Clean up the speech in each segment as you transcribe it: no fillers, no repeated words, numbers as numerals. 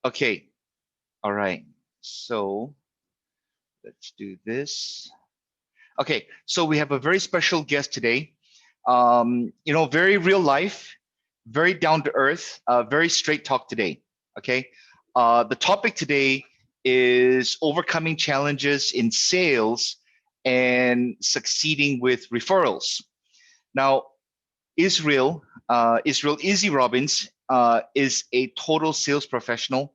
Okay, all right. So let's do this. Okay, so we have a very special guest today. Very real life, very down to earth, very straight talk today. Okay, the topic today is overcoming challenges in sales and succeeding with referrals. Now, Israel Izzy Robbins is a total sales professional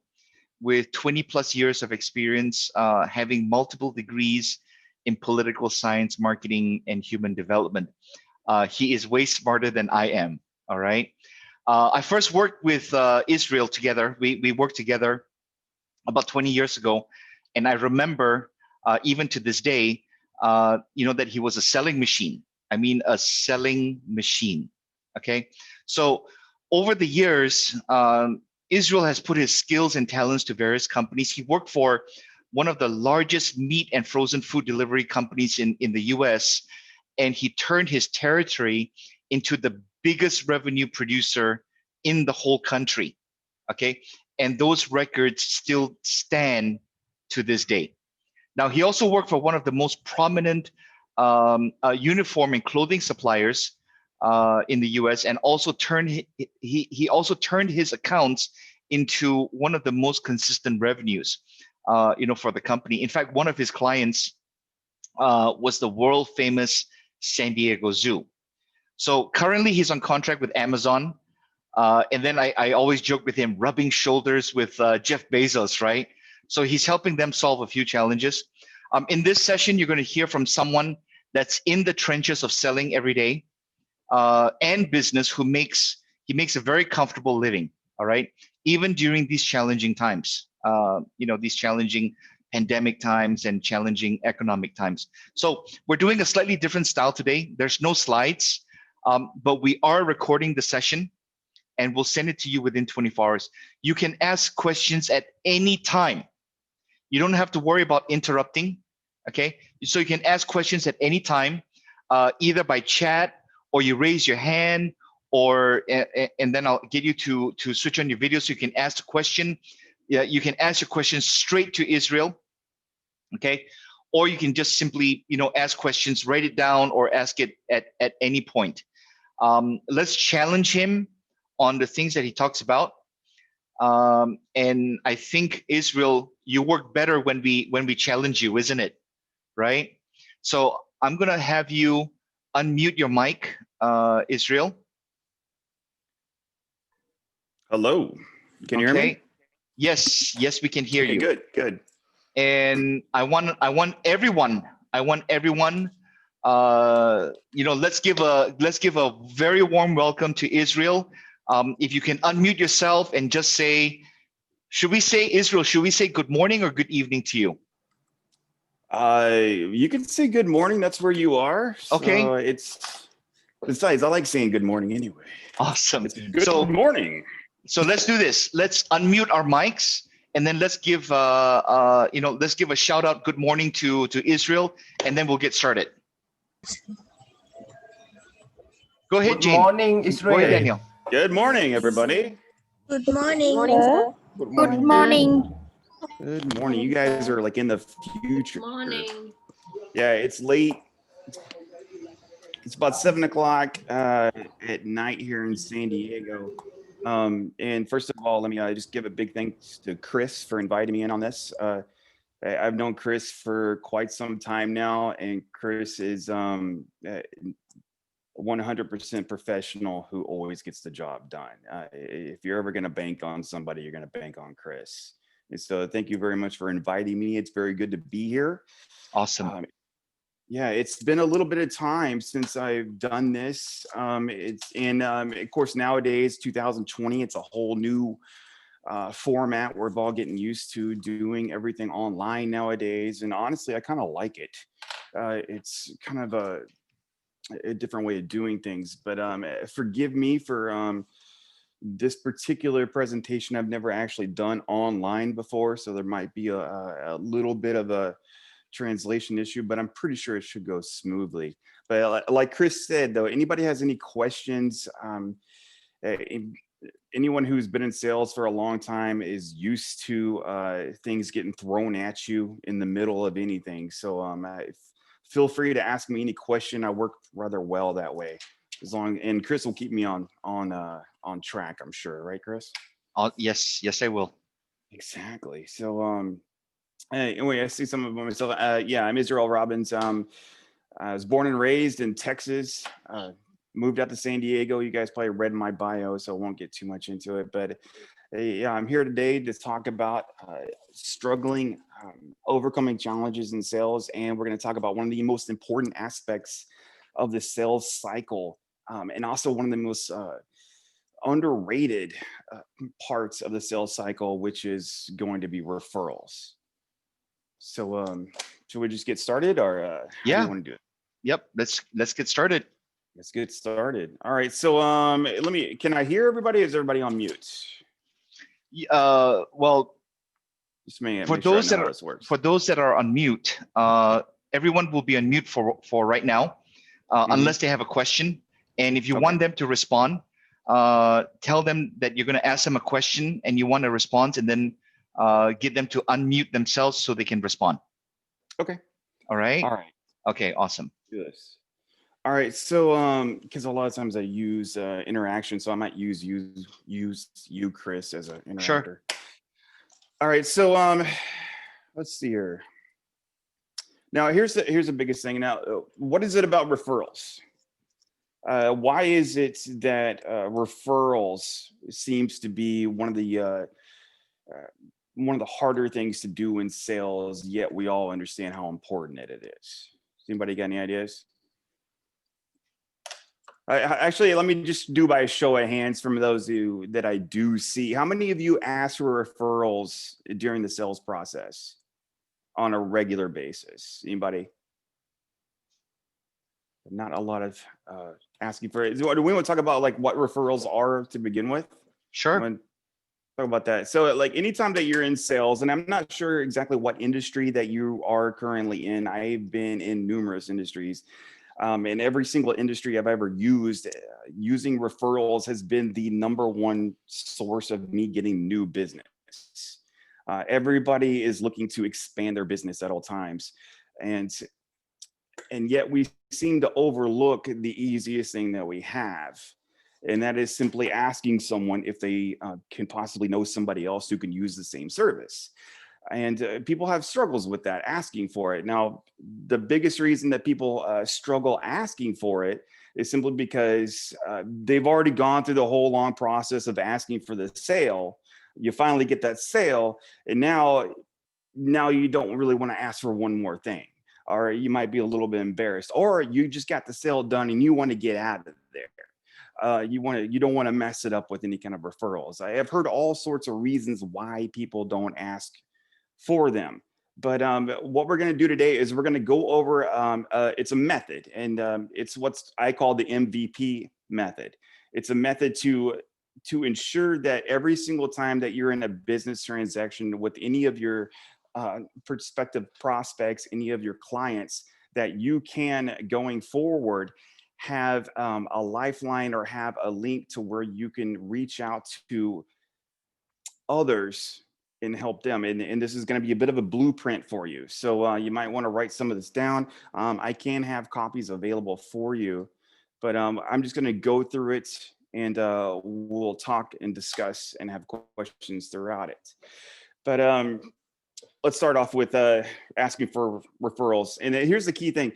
with 20 plus years of experience, having multiple degrees in political science, marketing, and human development. He is way smarter than I am. All right. I first worked with Israel together. We worked together about 20 years ago, and I remember even to this day, that he was a selling machine. I mean, a selling machine. Okay, so over the years, Israel has put his skills and talents to various companies. He worked for one of the largest meat and frozen food delivery companies in the US, and he turned his territory into the biggest revenue producer in the whole country. Okay, and those records still stand to this day. Now, he also worked for one of the most prominent uniform and clothing suppliers in the U.S. and also he also turned his accounts into one of the most consistent revenues, for the company. In fact, one of his clients was the world famous San Diego Zoo. So currently, he's on contract with Amazon, and then I always joke with him, rubbing shoulders with Jeff Bezos, right? So he's helping them solve a few challenges. In this session, you're going to hear from someone that's in the trenches of selling every day and business he makes a very comfortable living, all right? Even during these challenging times, these challenging pandemic times and challenging economic times. So we're doing a slightly different style today. There's no slides, but we are recording the session and we'll send it to you within 24 hours. You can ask questions at any time. You don't have to worry about interrupting, okay? So you can ask questions at any time, either by chat or you raise your hand, and then I'll get you to switch on your video so you can ask the question. Yeah, you can ask your question straight to Israel, okay? Or you can just simply, ask questions, write it down, or ask it at any point. Let's challenge him on the things that he talks about. And I think, Israel, you work better when we challenge you, isn't it? Right? So I'm gonna have you unmute your mic, Israel. Hello, can you hear me? Yes, we can hear you. Good. And I want everyone. Let's give a very warm welcome to Israel. If you can unmute yourself and just say, should we say good morning or good evening to you? You can say good morning. That's where you are. Okay. Besides, I like saying good morning anyway. Awesome. Good morning. So let's do this. Let's unmute our mics and then let's give a shout out good morning to Israel, and then we'll get started. Go ahead, Good Jane. morning, Israel. Go ahead, Daniel. Good morning, everybody. Good morning. Good morning. You guys are like in the future. Good morning. Yeah, it's late. It's about 7 o'clock at night here in San Diego. And first of all, let me just give a big thanks to Chris for inviting me in on this. I've known Chris for quite some time now, and Chris is 100% professional who always gets the job done. If you're ever going to bank on somebody, you're going to bank on Chris. And so thank you very much for inviting me. It's very good to be here. Awesome. Yeah, it's been a little bit of time since I've done this. Of course, nowadays, 2020, it's a whole new format. We're all getting used to doing everything online nowadays. And honestly, I kind of like it. It's kind of a different way of doing things, but forgive me for this particular presentation. I've never actually done online before, so there might be a little bit of a translation issue, but I'm pretty sure it should go smoothly. But like Chris said, though, anybody has any questions, anyone who's been in sales for a long time is used to things getting thrown at you in the middle of anything. So feel free to ask me any question. I work rather well that way, and Chris will keep me on track, I'm sure, right, Chris? Yes, I will. Exactly. So anyway, I see some of myself. Yeah, I'm Israel Robbins. I was born and raised in Texas. Moved out to San Diego. You guys probably read my bio, so I won't get too much into it. But yeah, I'm here today to talk about struggling, overcoming challenges in sales, and we're going to talk about one of the most important aspects of the sales cycle, and also one of the most underrated parts of the sales cycle, which is going to be referrals. So, should we just get started, or how do you want to do it? Yep. Let's get started. Let's get started. All right. So, can I hear everybody? Is everybody on mute? Well, Just make for sure those I know that how are this works. for those that are on mute, everyone will be on mute for right now, unless they have a question. And if you want them to respond, tell them that you're going to ask them a question and you want a response, and then get them to unmute themselves so they can respond. Okay. All right. All right. Okay. Awesome. Do this. All right. So, because a lot of times I use interaction, so I might use you, Chris, as an interactor. Sure. All right. So, let's see here. Now, here's the biggest thing. Now, what is it about referrals? Why is it that referrals seems to be one of the harder things to do in sales, yet we all understand how important it is? Anybody got any ideas? Actually, let me just do by a show of hands from those that I do see. How many of you ask for referrals during the sales process on a regular basis? Anybody? Not a lot of asking for it. Do we want to talk about like what referrals are to begin with? Sure. Talk about that. So like anytime that you're in sales, and I'm not sure exactly what industry that you are currently in. I've been in numerous industries. In every single industry I've ever used, using referrals has been the number one source of me getting new business. Everybody is looking to expand their business at all times. And yet we seem to overlook the easiest thing that we have. And that is simply asking someone if they can possibly know somebody else who can use the same service. And people have struggles with that, asking for it. Now, the biggest reason that people struggle asking for it is simply because they've already gone through the whole long process of asking for the sale. You finally get that sale, and now you don't really want to ask for one more thing, or you might be a little bit embarrassed, or you just got the sale done and you want to get out of there. You don't want to mess it up with any kind of referrals. I have heard all sorts of reasons why people don't ask for them. But what we're going to do today is we're going to go over, it's a method, and it's what I call the MVP method. It's a method to ensure that every single time that you're in a business transaction with any of your prospective prospects, any of your clients, that you can, going forward, have a lifeline or have a link to where you can reach out to others and help them. And this is going to be a bit of a blueprint for you. So you might want to write some of this down. I can have copies available for you, but I'm just going to go through it, and we'll talk and discuss and have questions throughout it. But let's start off with asking for referrals. And here's the key thing.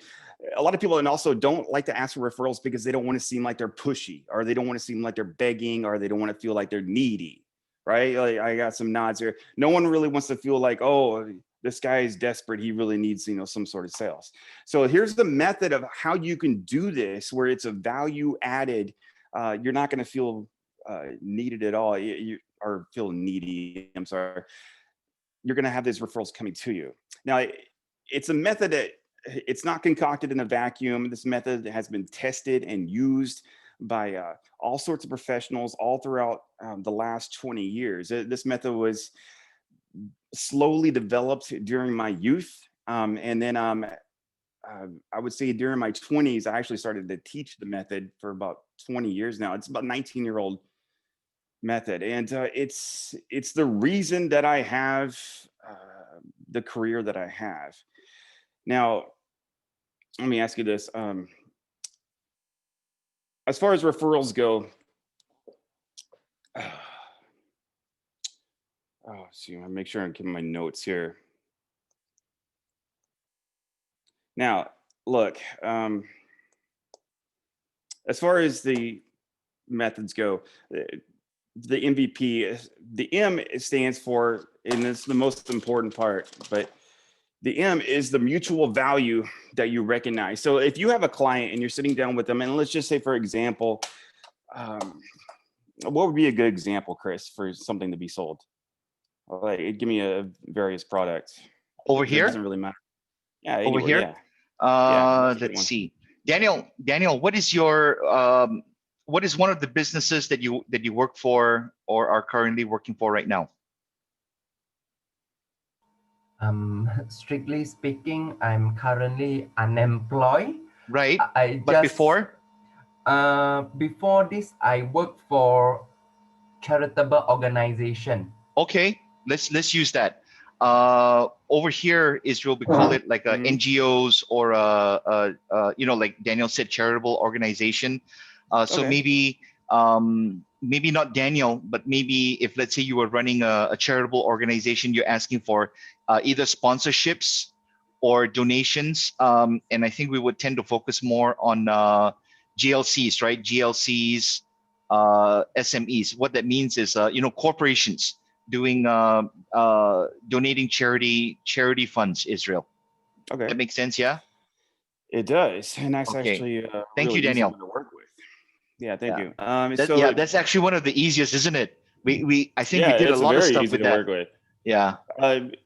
A lot of people and also don't like to ask for referrals because they don't want to seem like they're pushy, or they don't want to seem like they're begging, or they don't want to feel like they're needy. Right? Like, I got some nods here. No one really wants to feel like, oh, this guy is desperate. He really needs, some sort of sales. So here's the method of how you can do this, where it's a value added. You're not going to feel needed at all, or feel needy. I'm sorry. You're going to have these referrals coming to you. Now, it's a method that it's not concocted in a vacuum. This method has been tested and used by all sorts of professionals all throughout the last 20 years. This method was slowly developed during my youth. And then I would say during my 20s, I actually started to teach the method for about 20 years now. It's about 19-year-old method, and it's the reason that I have the career that I have. Now, let me ask you this: as far as referrals go, oh, see, I make sure I'm keeping my notes here. Now, look, as far as the methods go, the MVP, the M stands for, and it's the most important part, but the M is the mutual value that you recognize. So if you have a client and you're sitting down with them, and let's just say, for example, um, what would be a good example, Chris, for something to be sold? Like, give me a various products. Over It doesn't here, really matter. Yeah, over anywhere. here. Yeah, that's a good Let's one. see. Daniel, what is your what is one of the businesses that you work for or are currently working for right now? Strictly speaking, I'm currently unemployed. Right. I But just before this, I worked for charitable organization. okay, let's use that. Over here, Israel, we call it like a Mhm. NGOs or you know, like Daniel said, charitable organization. So Okay. maybe not Daniel, but maybe if, let's say, you were running a charitable organization, you're asking for either sponsorships or donations. And I think we would tend to focus more on GLCs, right? GLCs, SMEs. What that means is, you know, corporations doing donating charity funds. Israel. Okay. That makes sense, yeah. It does, and that's Okay. actually Thank really you, easy Daniel. to work with. Yeah, thank Yeah. you. Yeah, So that's actually one of the easiest, isn't it? I think we yeah, did a it's lot of very stuff easy with to that. work with. Yeah.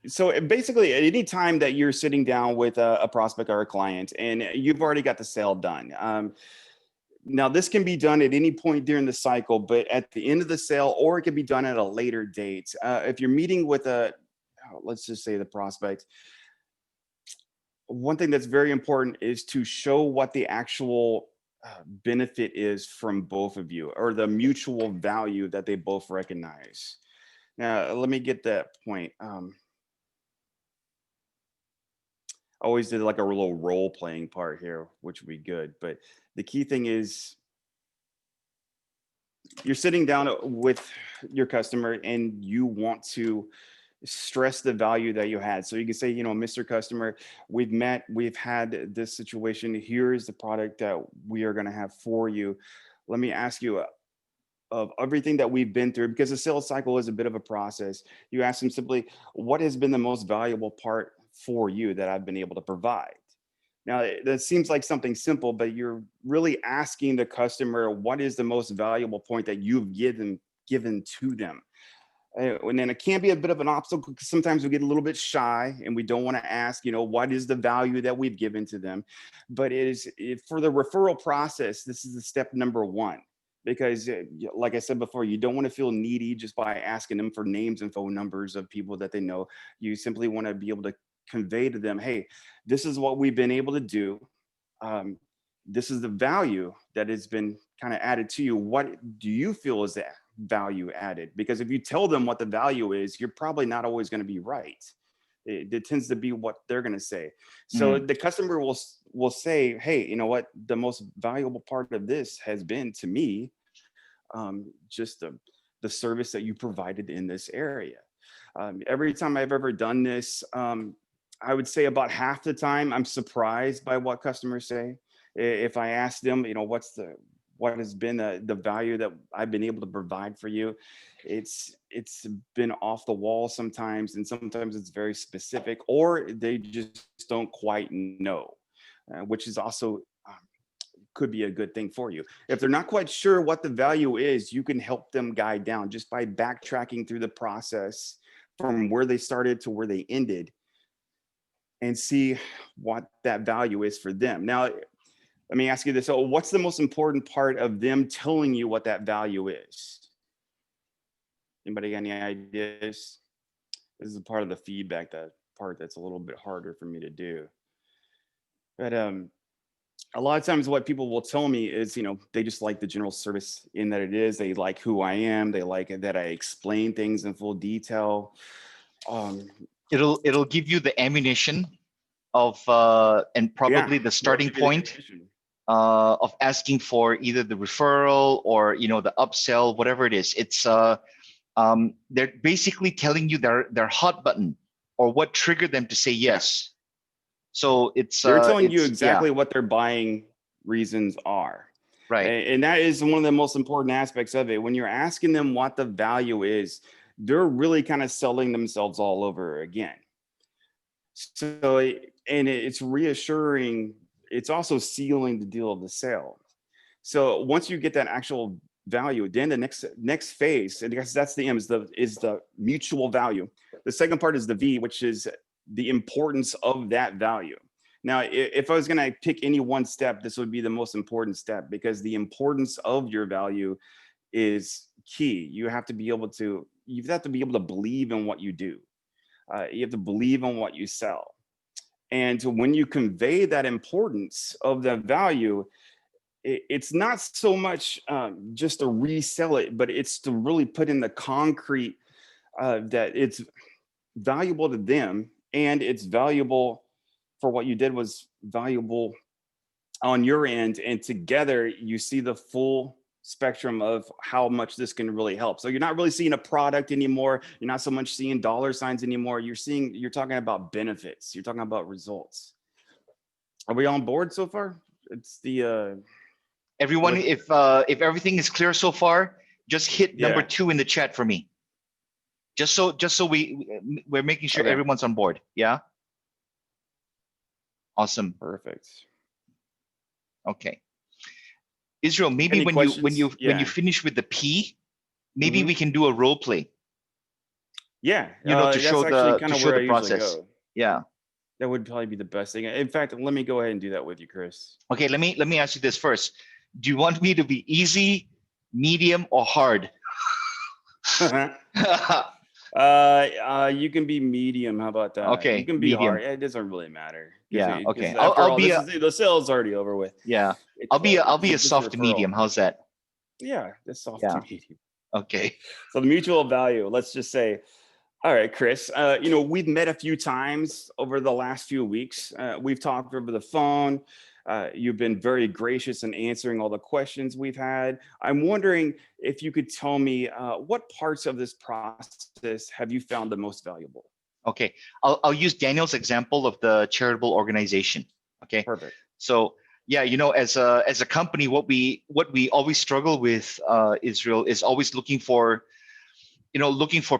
So basically, at any time that you're sitting down with a prospect or a client, and you've already got the sale done. Now, this can be done at any point during the cycle, but at the end of the sale, or it can be done at a later date. If you're meeting with let's just say the prospect, one thing that's very important is to show what the actual benefit is from both of you, or the mutual value that they both recognize. Now, let me get that point. I always did like a little role playing part here, which would be good. But the key thing is you're sitting down with your customer and you want to stress the value that you had. So you can say, you know, Mr. Customer, we've met, we've had this situation. Here is the product that we are going to have for you. Let me ask you, of everything that we've been through, because the sales cycle is a bit of a process. You ask them simply, what has been the most valuable part for you that I've been able to provide? Now, that seems like something simple, but you're really asking the customer, what is the most valuable point that you've given to them? And then it can be a bit of an obstacle because sometimes we get a little bit shy and we don't want to ask, you know, what is the value that we've given to them? But for the referral process, this is the step number one. Because, like I said before, you don't want to feel needy just by asking them for names and phone numbers of people that they know. You simply want to be able to convey to them, hey, this is what we've been able to do. Um, this is the value that has been kind of added to you. What do you feel is that value added? Because if you tell them what the value is, you're probably not always going to be right. It tends to be what they're going to say. So the customer will say, hey, you know what, the most valuable part of this has been to me just the service that you provided in this area. Every time I've ever done this, I would say about half the time I'm surprised by what customers say. If I ask them, you know, what has been the value that I've been able to provide for you, it's been off the wall sometimes, and sometimes it's very specific, or they just don't quite know, which is also could be a good thing for you. If they're not quite sure what the value is, you can help them guide down just by backtracking through the process from where they started to where they ended and see what that value is for them. Now, let me ask you this. So what's the most important part of them telling you what that value is? Anybody got any ideas? This is a part of the feedback, that part that's a little bit harder for me to do. But a lot of times what people will tell me is, they just like the general service in that it is. They like who I am. They like it that I explain things in full detail. It'll give you the ammunition of and probably the starting point of asking for either the referral or the upsell, whatever it is. It's they're basically telling you their hot button or what triggered them to say yes. So they're telling you exactly what their buying reasons are. Right. And that is one of the most important aspects of it. When you're asking them what the value is, they're really kind of selling themselves all over again. So, and it's reassuring. It's also sealing the deal of the sale. So once you get that actual value, then the next phase, and I guess that's the M, is the mutual value. The second part is the V, which is the importance of that value. Now, if I was going to pick any one step, this would be the most important step, because the importance of your value is key. You have to be able to believe in what you do. You have to believe in what you sell. And when you convey that importance of the value, it's not so much just to resell it, but it's to really put in the concrete that it's valuable to them, and it's valuable for what you did was valuable on your end. And together you see the full spectrum of how much this can really help. So you're not really seeing a product anymore. You're not so much seeing dollar signs anymore. You're talking about benefits. You're talking about results. Are we on board so far? It's the everyone. If everything is clear so far, just hit number 2 in the chat for me. Just so we're making sure everyone's on board. Yeah. Awesome. Perfect. Okay. Israel, maybe when you finish with the P, maybe we can do a role play. Yeah. To show the process. Yeah. That would probably be the best thing. In fact, let me go ahead and do that with you, Chris. Okay, let me ask you this first. Do you want me to be easy, medium, or hard? You can be medium. How about that? Okay, you can be medium. hard. It doesn't really matter. Yeah. Okay. The sale's already over with. Yeah. I'll be a soft to medium. How's that? Yeah, that's soft to medium. Okay. So the mutual value. Let's just say, all right, Chris. We've met a few times over the last few weeks. We've talked over the phone. You've been very gracious in answering all the questions we've had. I'm wondering if you could tell me what parts of this process have you found the most valuable? Okay, I'll use Daniel's example of the charitable organization. Okay, perfect. So yeah, as a company, what we always struggle with, Israel, is always looking for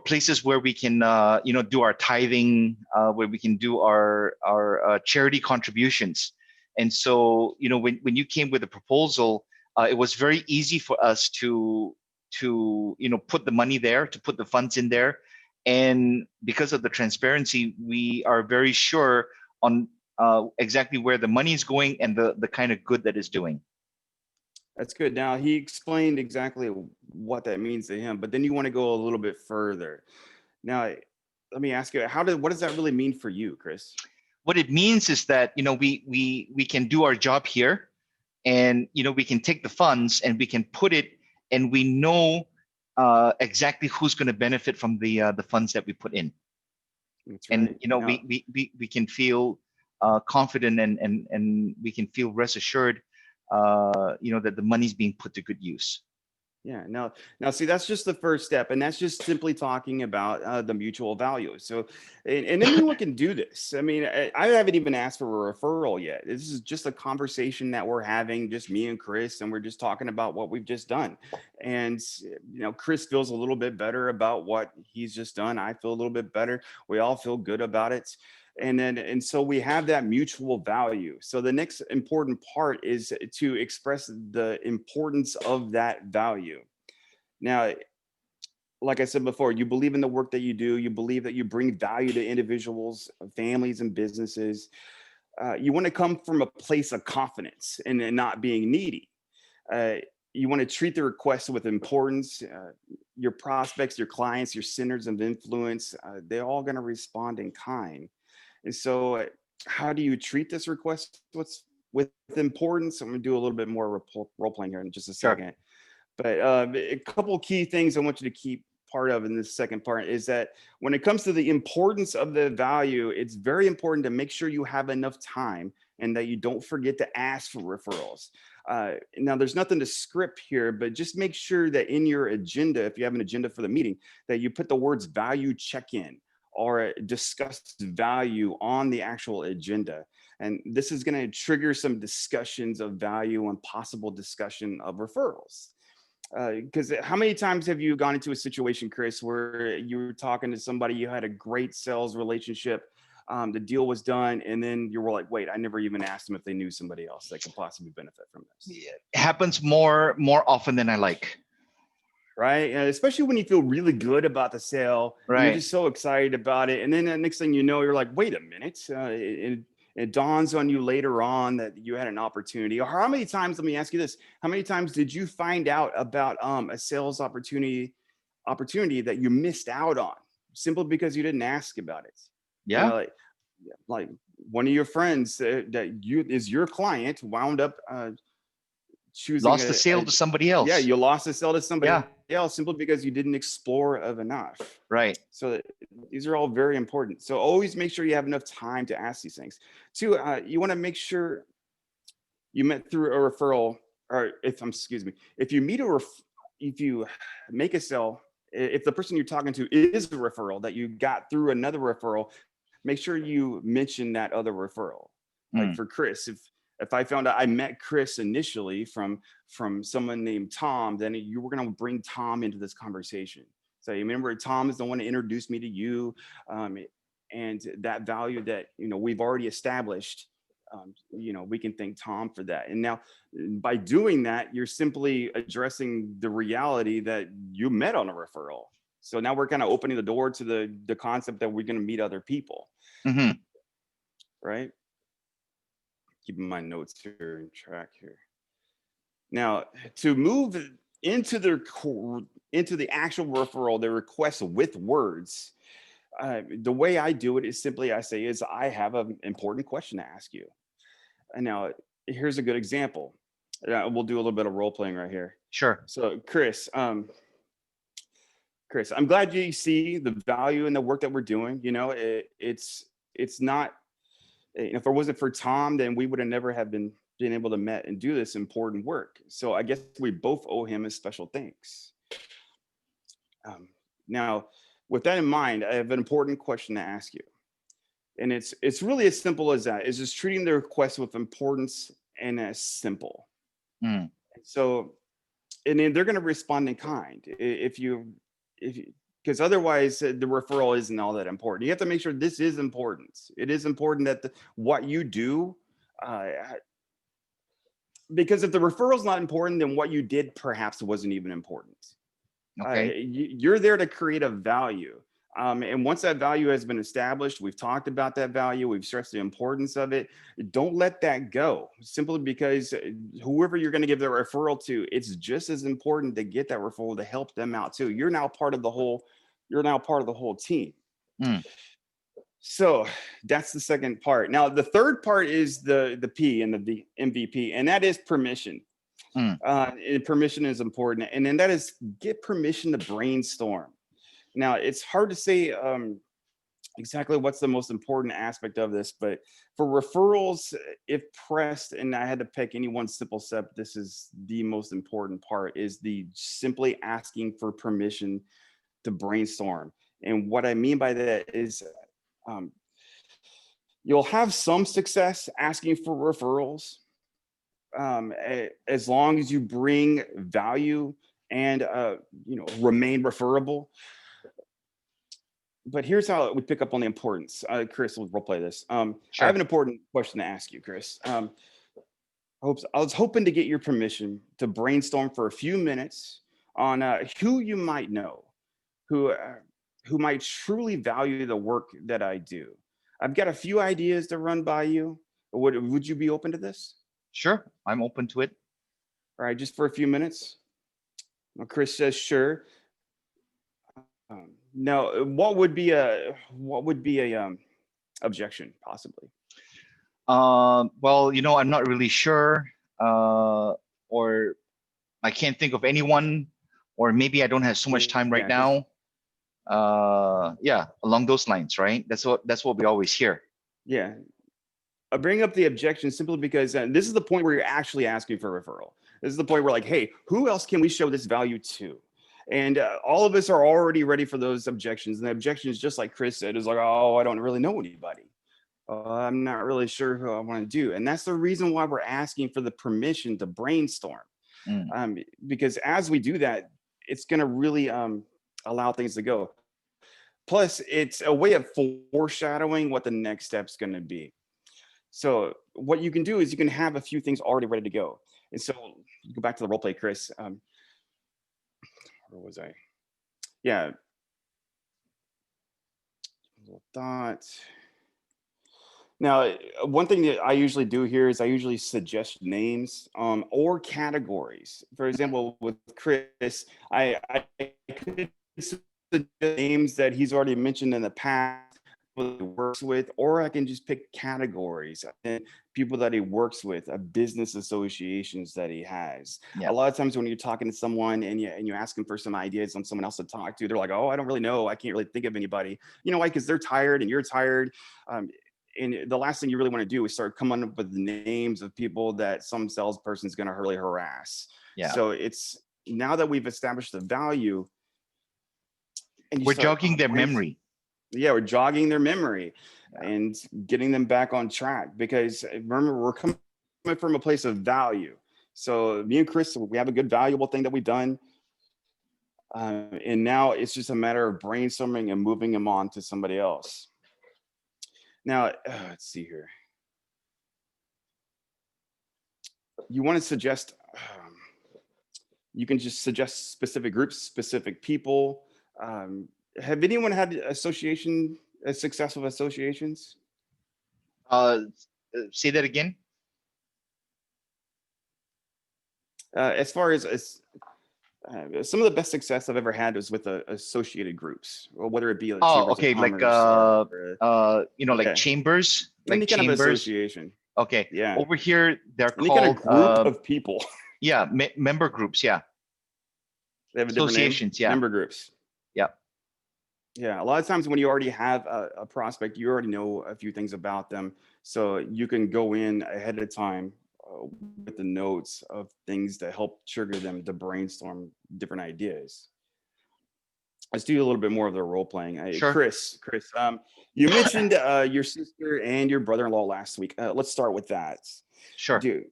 places where we can do our tithing, where we can do our charity contributions. And so, when you came with a proposal, it was very easy for us to put the money there, to put the funds in there. And because of the transparency, we are very sure on exactly where the money is going and the kind of good that it's doing. That's good. Now, he explained exactly what that means to him, but then you want to go a little bit further. Now, let me ask you, what does that really mean for you, Chris? What it means is that we can do our job here, and we can take the funds and we can put it, and we know exactly who's going to benefit from the funds that we put in. That's right. And we can feel confident, and we can feel rest assured that the money's being put to good use. Yeah. Now, see, that's just the first step, and that's just simply talking about the mutual value. So, and anyone can do this. I mean, I haven't even asked for a referral yet. This is just a conversation that we're having, just me and Chris, and we're just talking about what we've just done. And Chris feels a little bit better about what he's just done. I feel a little bit better. We all feel good about it. And so we have that mutual value. So the next important part is to express the importance of that value. Now, like I said before, you believe in the work that you do. You believe that you bring value to individuals, families, and businesses. You want to come from a place of confidence and not being needy. You want to treat the request with importance. Your prospects, your clients, your centers of influence, they're all going to respond in kind. And so how do you treat this request with importance, I'm going to do a little bit more role playing here in just a Sure. second. But a couple key things I want you to keep part of in this second part is that when it comes to the importance of the value, it's very important to make sure you have enough time and that you don't forget to ask for referrals. Now, there's nothing to script here, but just make sure that in your agenda, if you have an agenda for the meeting, that you put the words value check-in or discuss value on the actual agenda. And this is going to trigger some discussions of value and possible discussion of referrals. Because how many times have you gone into a situation, Chris, where you were talking to somebody, you had a great sales relationship, the deal was done, and then you were like, wait, I never even asked them if they knew somebody else that could possibly benefit from this. It happens more often than I like. Right? And especially when you feel really good about the sale, Right. you're just so excited about it. And then the next thing you know, you're like, wait a minute. It dawns on you later on that you had an opportunity. Or how many times, let me ask you this, how many times did you find out about a sales opportunity that you missed out on simply because you didn't ask about it? Yeah. You know, like one of your friends that is your client wound up choosing Lost the sale to somebody else. Yeah, you lost the sale to somebody Yeah. else simply because you didn't explore enough. Right. So these are all very important. So always make sure you have enough time to ask these things. Two, you want to make sure you met through a referral, or if you make a sale, if the person you're talking to is a referral that you got through another referral, make sure you mention that other referral. Like for Chris, if I found out I met Chris initially from someone named Tom, then you were going to bring Tom into this conversation. So you remember, Tom is the one that introduced me to you, and that value that we've already established. We can thank Tom for that. And now, by doing that, you're simply addressing the reality that you met on a referral. So now we're kind of opening the door to the concept that we're going to meet other people, right? Keeping my notes here and track here. Now, to move into the actual referral, the request with words, the way I do it is simply I have an important question to ask you. And now here's a good example. We'll do a little bit of role playing right here. Sure. So Chris, I'm glad you see the value in the work that we're doing. It's not. If it wasn't for Tom, then we would have never have been able to met and do this important work. So I guess we both owe him a special thanks. Now, with that in mind, I have an important question to ask you. And it's really as simple as that. It's just treating the request with importance and as simple. So, and then they're going to respond in kind. Because otherwise the referral isn't all that important. You have to make sure this is important. It is important that what you do, because if the referral is not important, then what you did perhaps wasn't even important. Okay. You're there to create a value. And once that value has been established, we've talked about that value, we've stressed the importance of it. Don't let that go, simply because whoever you're going to give the referral to, it's just as important to get that referral to help them out too. You're now part of the whole team. So that's the second part. Now, the third part is the P and the MVP, and that is permission. And permission is important. And then that is get permission to brainstorm. Now, it's hard to say exactly what's the most important aspect of this, but for referrals, if pressed, and I had to pick any one simple step, this is the most important part, is the simply asking for permission to brainstorm. And what I mean by that is you'll have some success asking for referrals as long as you bring value and remain referable. But here's how we pick up on the importance. Chris, we'll role play this. Sure. I have an important question to ask you, Chris. I was hoping to get your permission to brainstorm for a few minutes on who you might know, who might truly value the work that I do. I've got a few ideas to run by you. Would you be open to this? Sure, I'm open to it. All right, just for a few minutes. Well, Chris says sure. Now, what would be a objection possibly? Well, I'm not really sure, or I can't think of anyone, or maybe I don't have so much time right Yeah, 'cause- now. Yeah, along those lines, right? That's what we always hear. yeah. I bring up the objection simply because this is the point where you're actually asking for a referral. This is the point where like, hey, who else can we show this value to? And all of us are already ready for those objections. And the objections, just like Chris said, is like, oh, I don't really know anybody. I'm not really sure who I want to do. And that's the reason why we're asking for the permission to brainstorm. Mm. Because as we do that, it's going to really allow things to go. Plus, it's a way of foreshadowing what the next step's going to be. So what you can do is you can have a few things already ready to go. And so go back to the role play, Chris. Where was I? Yeah. Little thought. Now, one thing that I usually do here is I usually suggest names or categories. For example, with Chris, I could suggest names that he's already mentioned in the past, people that he works with, or I can just pick categories and people that he works with, business associations that he has. Yeah. A lot of times when you're talking to someone and you ask them for some ideas on someone else to talk to, they're like, oh, I don't really know. I can't really think of anybody. You know why? Because they're tired and you're tired. And the last thing you really want to do is start coming up with the names of people that some salesperson is going to really harass. Yeah. So it's now that we've established the value, and We're jogging their memory. Yeah, we're jogging their memory and getting them back on track. Because remember, we're coming from a place of value. So me and Chris, we have a good, valuable thing that we've done. And now it's just a matter of brainstorming and moving them on to somebody else. Now, let's see here. You want to suggest, you can just suggest specific groups, specific people. Have anyone had success with associations? Say that again. As far as some of the best success I've ever had was with associated groups, or whether it be like chambers Okay, of like like chambers, any like kind chambers. of association. Okay. Yeah. Over here, they're Any called kind of group of people. Yeah, member groups. Yeah. They have a different Associations. name? Yeah. Member groups. Yeah. Yeah. A lot of times when you already have a prospect, you already know a few things about them, so you can go in ahead of time with the notes of things that help trigger them to brainstorm different ideas. Let's do a little bit more of the role playing. Sure. Chris, you mentioned your sister and your brother-in-law last week. Let's start with that. Sure. Do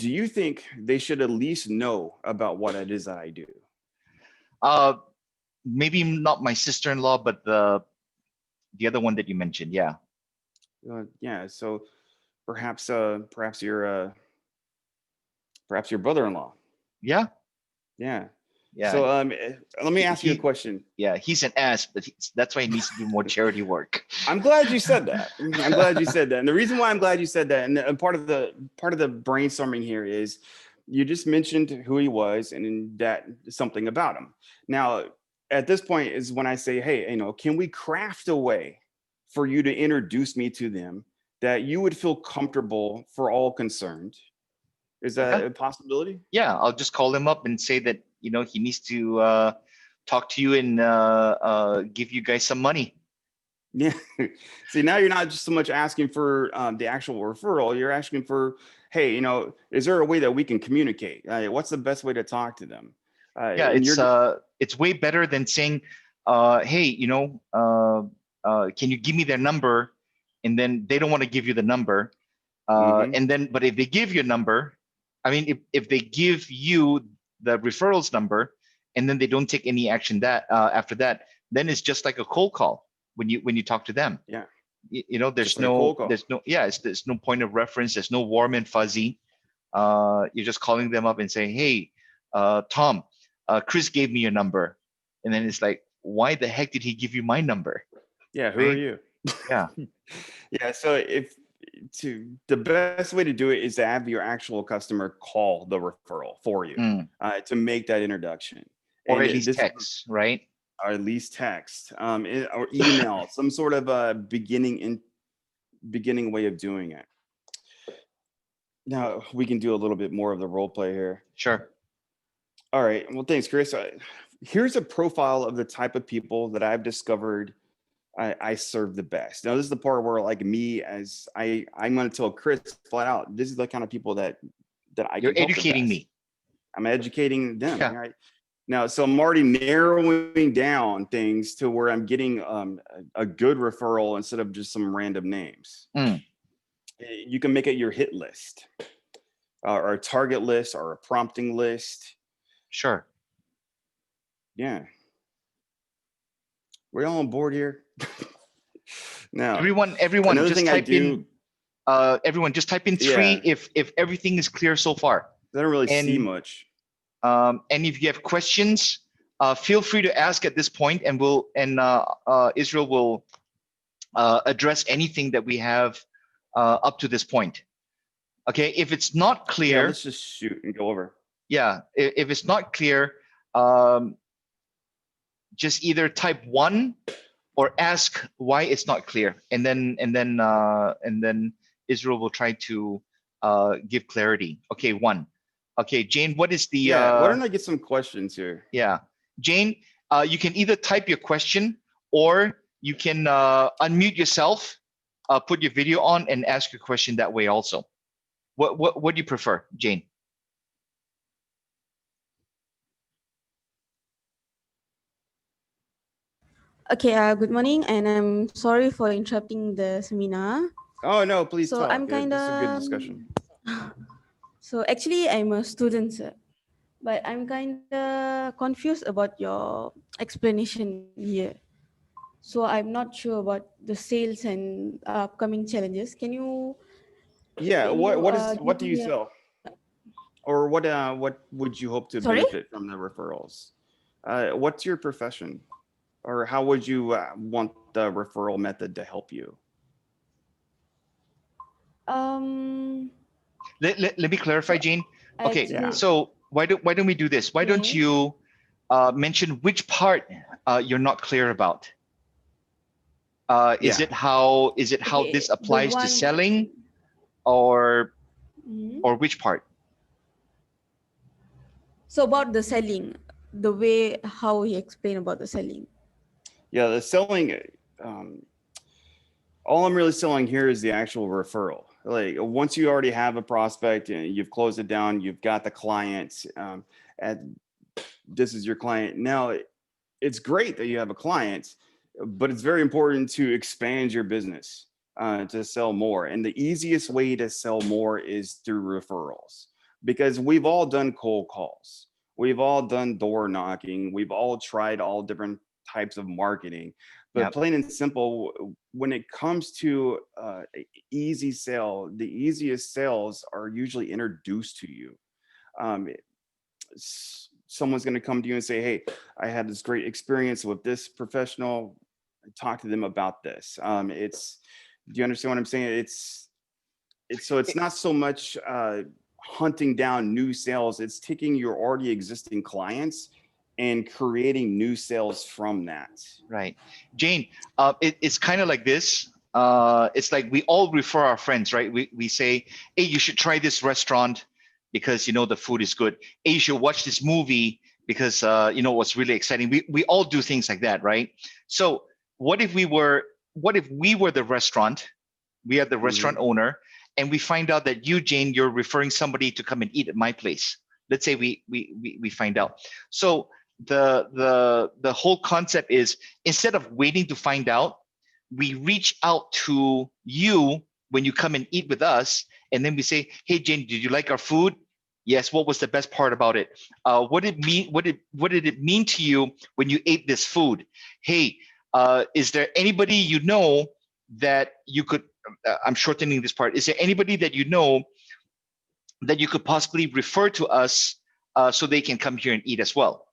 you think they should at least know about what it is that I do? Maybe not my sister-in-law, but the other one that you mentioned. Yeah. Yeah. So perhaps your brother-in-law. Yeah. Yeah. Yeah. So let me ask you a question. Yeah, he's an ass, but that's why he needs to do more charity work. I'm glad you said that. I'm glad you said that. And the reason why I'm glad you said that, and part of the brainstorming here is you just mentioned who he was and that something about him. Now, at this point is when I say, hey, can we craft a way for you to introduce me to them that you would feel comfortable for all concerned? Is that a possibility? Yeah, I'll just call him up and say that, he needs to talk to you and give you guys some money. Yeah. See, now you're not just so much asking for the actual referral. You're asking for, hey, is there a way that we can communicate? What's the best way to talk to them? Yeah, it's way better than saying, hey, can you give me their number? And then they don't want to give you the number. And then, but if they give you a number, I mean, if they give you the referrals number and then they don't take any action after that, then it's just like a cold call when you talk to them. Yeah. There's no point of reference. There's no warm and fuzzy. You're just calling them up and saying, hey, Tom, Chris gave me your number. And then it's like, why the heck did he give you my number? Yeah. Who are you? Yeah. Yeah. So the best way to do it is to have your actual customer call the referral for you to make that introduction. Or at least text, right? Or at least text or email, some sort of beginning beginning way of doing it. Now we can do a little bit more of the role play here. Sure. All right. Well, thanks, Chris. Here's a profile of the type of people that I've discovered I serve the best. Now, this is the part where, like me, as I'm going to tell Chris flat out, this is the kind of people that I You're can help the educating best. me. I'm educating them. Yeah. Right now, so I'm already narrowing down things to where I'm getting a good referral instead of just some random names. You can make it your hit list, or a target list, or a prompting list. Sure. Yeah. We're all on board here. Now, Everyone, just type in. Everyone, just type in 3 if everything is clear so far. I don't really see much. And if you have questions, feel free to ask at this point, and Israel will address anything that we have up to this point. Okay, if it's not clear, Yeah, let's just shoot and go over. Yeah, if it's not clear, just either type 1 or ask why it's not clear, and then Israel will try to give clarity. Okay, 1. Okay, Jane, what is the? Why don't I get some questions here? Yeah, Jane, you can either type your question or you can unmute yourself, put your video on, and ask your question that way also. What do you prefer, Jane? Okay, good morning, and I'm sorry for interrupting the seminar. Oh no, please So talk. I'm This is a good kinda discussion. So actually, I'm a student, sir, but I'm kinda confused about your explanation here. So I'm not sure about the sales and upcoming challenges. Can you? Yeah, what do you give me sell? Or what would you hope to Sorry? benefit from the referrals? What's your profession? Or how would you want the referral method to help you? Let me clarify, Jane. Okay, Actually, so why don't we do this? Why don't you mention which part you're not clear about? Is it how Okay, this the applies to one- selling, or Mhm. which part? So about the selling, the way how he explained about the selling. Yeah, the selling, all I'm really selling here is the actual referral. Like once you already have a prospect and you've closed it down, you've got the client, and this is your client. Now, it's great that you have a client, but it's very important to expand your business, to sell more. And the easiest way to sell more is through referrals, because we've all done cold calls. We've all done door knocking. We've all tried all different types of marketing, but plain and simple, when it comes to easy sale, the easiest sales are usually introduced to you. Someone's going to come to you and say, hey, I had this great experience with this professional. Talk to them about this. Do you understand what I'm saying? So it's not so much hunting down new sales. It's taking your already existing clients and creating new sales from that. Right. Jane, it's kind of like this. It's like we all refer our friends, right? We say, hey, you should try this restaurant because the food is good. Hey, you should watch this movie because what's really exciting. We all do things like that, right? So what if we were the restaurant? We are the restaurant owner, and we find out that you, Jane, you're referring somebody to come and eat at my place. Let's say we find out. So the whole concept is, instead of waiting to find out, we reach out to you when you come and eat with us, and then we say, hey, Jane, did you like our food? Yes. What was the best part about it? What did it mean to you when you ate this food? Hey, is there anybody that you could, I'm shortening this part, is there anybody that that you could possibly refer to us so they can come here and eat as well?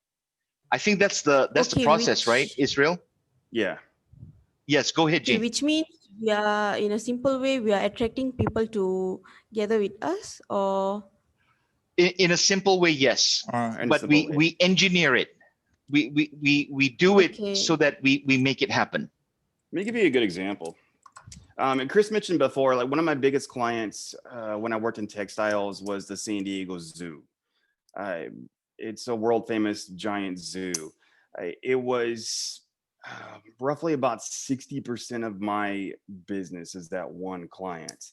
I think that's the process, right, Israel? Yeah. Yes, go ahead, Jane. Which means we are, in a simple way, we are attracting people to gather with us, or? In a simple way, yes. But we engineer it. We do it so that we make it happen. Let me give you a good example. And Chris mentioned before, like one of my biggest clients when I worked in textiles was the San Diego Zoo. Uh, it's a world famous giant zoo. It was roughly about 60% of my business is that one client.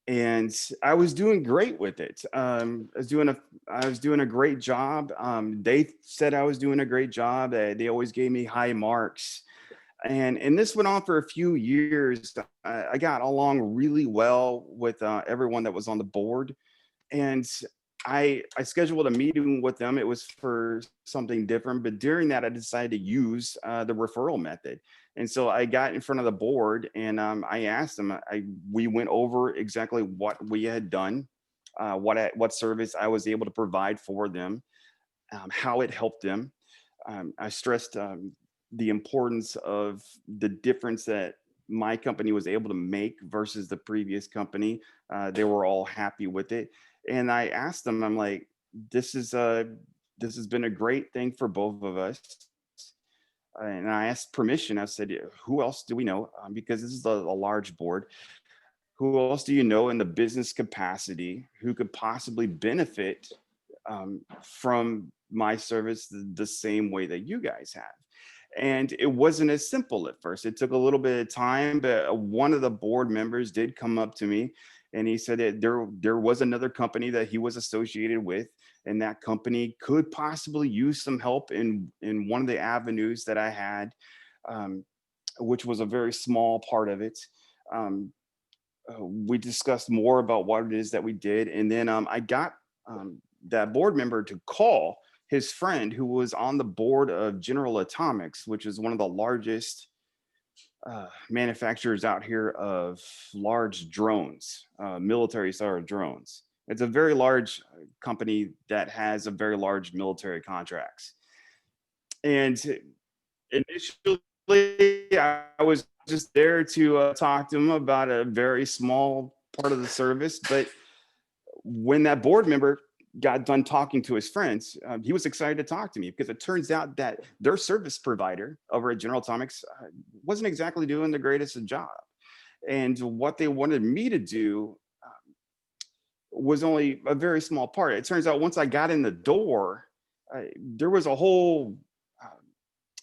And I was doing great with it. I was doing a great job. They said I was doing a great job. They always gave me high marks. And this went on for a few years. I got along really well with everyone that was on the board. And I scheduled a meeting with them. It was for something different, but during that, I decided to use the referral method. And so I got in front of the board and I asked them. We went over exactly what we had done, what service I was able to provide for them, how it helped them. I stressed the importance of the difference that my company was able to make versus the previous company. They were all happy with it. And I asked them, I'm like, this has been a great thing for both of us. And I asked permission. I said, who else do we know? Because this is a large board. Who else do you know in the business capacity who could possibly benefit from my service the same way that you guys have? And it wasn't as simple at first. It took a little bit of time, but one of the board members did come up to me and he said that there was another company that he was associated with, and that company could possibly use some help in one of the avenues that I had, which was a very small part of it. We discussed more about what it is that we did, and then I got that board member to call his friend who was on the board of General Atomics, which is one of the largest manufacturers out here of large drones, military style drones. It's a very large company that has a very large military contracts. And initially, I was just there to talk to him about a very small part of the service. But when that board member got done talking to his friends, he was excited to talk to me because it turns out that their service provider over at General Atomics wasn't exactly doing the greatest job. And what they wanted me to do was only a very small part. It turns out once I got in the door, there was a whole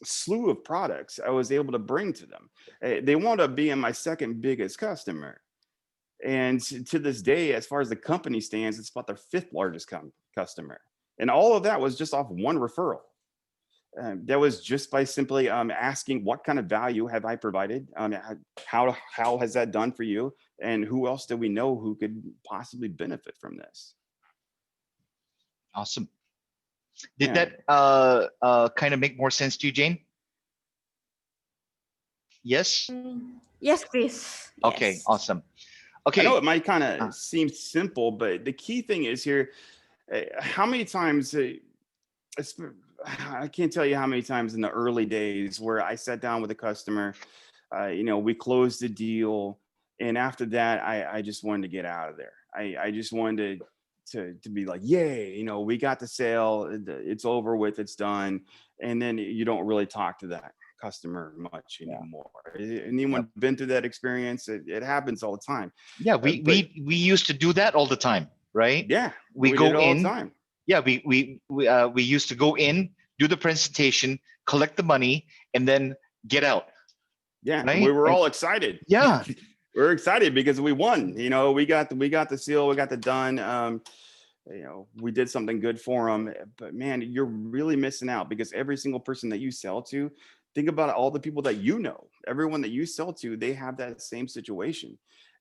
slew of products I was able to bring to them. They wound up being my second biggest customer. And to this day, as far as the company stands, it's about their fifth largest customer. And all of that was just off one referral. That was just by simply asking, what kind of value have I provided? How has that done for you? And who else do we know who could possibly benefit from this? Awesome. Did that kind of make more sense to you, Jane? Yes? Yes, please. Okay, Yes. awesome. Okay. I know it might kind of seem simple, but the key thing is here, how many times, I can't tell you how many times in the early days where I sat down with a customer, we closed the deal. And after that, I just wanted to get out of there. I just wanted to be like, yay, we got the sale, it's over with, it's done. And then you don't really talk to that customer much anymore. Anyone been through that experience? It happens all the time. Yeah, we used to do that all the time, right? Yeah, we go did it all in. the time. Yeah, we used to go in, do the presentation, collect the money, and then get out. Yeah, right? We were all excited. Yeah, we're excited because we won. We got the seal, we got the done. We did something good for them. But man, you're really missing out because every single person that you sell to, think about all the people that everyone that you sell to, they have that same situation.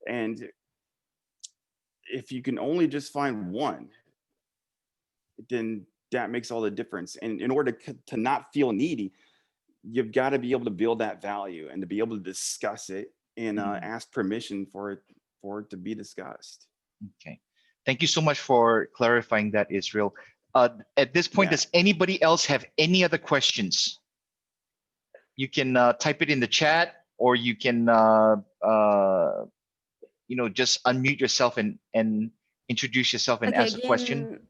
And if you can only just find one, then that makes all the difference. And in order to not feel needy, you've got to be able to build that value and to be able to discuss it and ask permission for it to be discussed. Okay. Thank you so much for clarifying that, Israel. At this point, does anybody else have any other questions? You can type it in the chat, or you can just unmute yourself and introduce yourself and ask a question.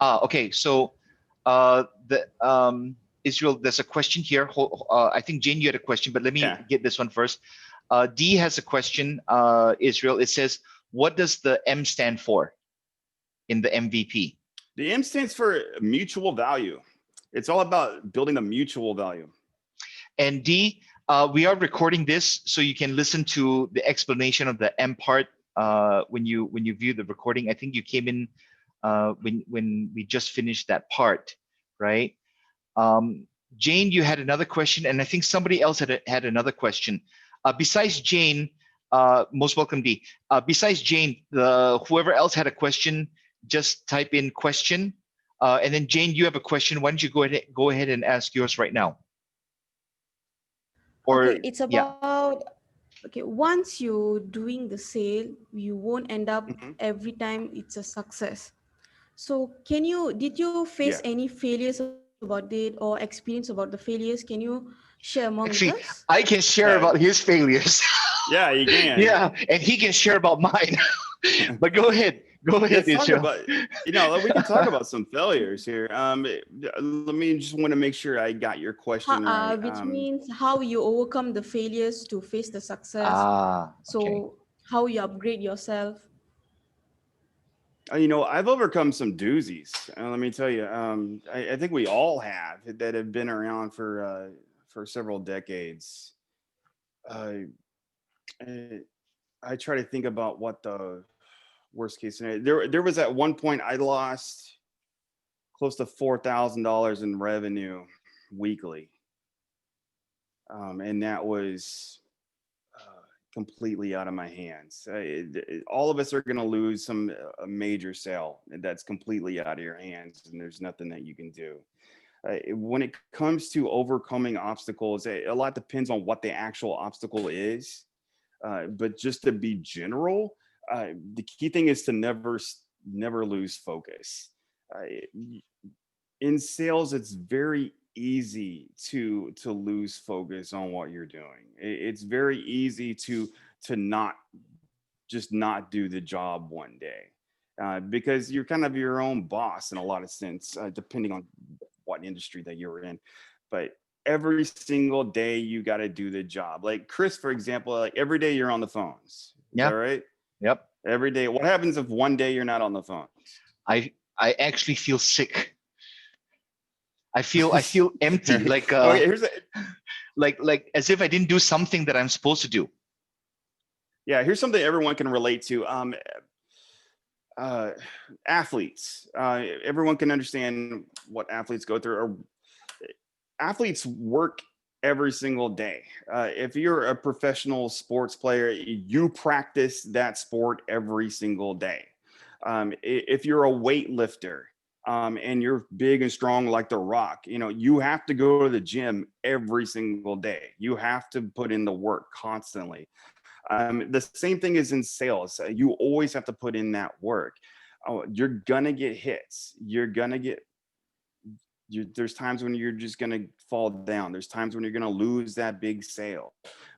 Okay, so Israel, there's a question here. I think Jane, you had a question, but let me get this one first. D has a question, Israel. It says, what does the M stand for in the MVP? The M stands for mutual value. It's all about building a mutual value. And D, we are recording this so you can listen to the explanation of the M part when you view the recording. I think you came in when we just finished that part, right? Jane, you had another question, and I think somebody else had another question. Besides Jane, most welcome, D. Besides Jane, whoever else had a question, just type in question. And then Jane, you have a question. Why don't you go ahead and ask yours right now? Or, okay, it's about, okay, once you're doing the sale, you won't end up every time it's a success. So did you face any failures about it or experience about the failures? Can you share among with actually, us? I can share about his failures. Yeah, you can. Yeah, and he can share about mine. But go ahead. Go ahead, Let's talk Israel. about, we can talk about some failures here. Let me just want to make sure I got your question right. Which means how you overcome the failures to face the success. Okay. So how you upgrade yourself. I've overcome some doozies. Let me tell you, I think we all have that have been around for several decades. I try to think about what the worst case scenario. There was at one point I lost close to $4,000 in revenue weekly, and that was completely out of my hands. All of us are going to lose a major sale that's completely out of your hands, and there's nothing that you can do. When it comes to overcoming obstacles, a lot depends on what the actual obstacle is. But just to be general, the key thing is to never lose focus. In sales, it's very easy to lose focus on what you're doing. It's very easy to not do the job one day, because you're kind of your own boss in a lot of sense, depending on what industry that you're in. But every single day you got to do the job. Like Chris, for example, like every day you're on the phones. Is that right? Yep. Every day. What happens if one day you're not on the phone? I actually feel sick. I feel empty, like like as if I didn't do something that I'm supposed to do. Yeah, here's something everyone can relate to. Athletes. Everyone can understand what athletes go through. Athletes work every single day. If you're a professional sports player, you practice that sport every single day. If you're a weightlifter, and you're big and strong like The Rock, you have to go to the gym every single day. You have to put in the work constantly. The same thing is in sales. You always have to put in that work. You're gonna get hits. There's times when you're just gonna fall down. There's times when you're gonna lose that big sale.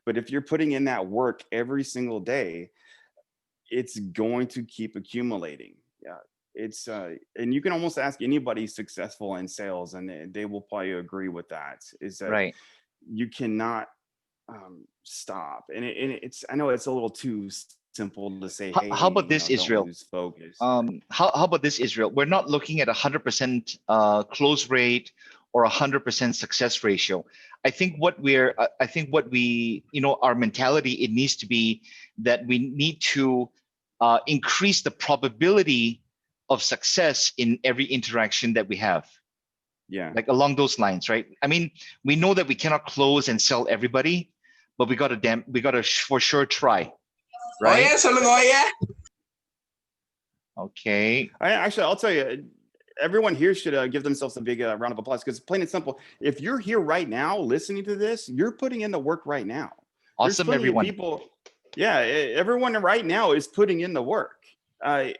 But if you're putting in that work every single day, it's going to keep accumulating. Yeah. It's and you can almost ask anybody successful in sales, and they will probably agree with that. Is that right? You cannot stop. And it's, I know it's a little too simple to say. Hey, how about this, Israel? Don't lose focus. How about this, Israel? We're not looking at 100% close rate or 100% success ratio. I think what we, our mentality, it needs to be that we need to increase the probability of success in every interaction that we have. Yeah. Like along those lines, right? I mean, we know that we cannot close and sell everybody, but we gotta for sure try, right? Oh yeah. Okay. I'll tell you, everyone here should give themselves a big round of applause, because plain and simple, if you're here right now listening to this, you're putting in the work right now. Awesome, everyone. People, yeah, everyone right now is putting in the work.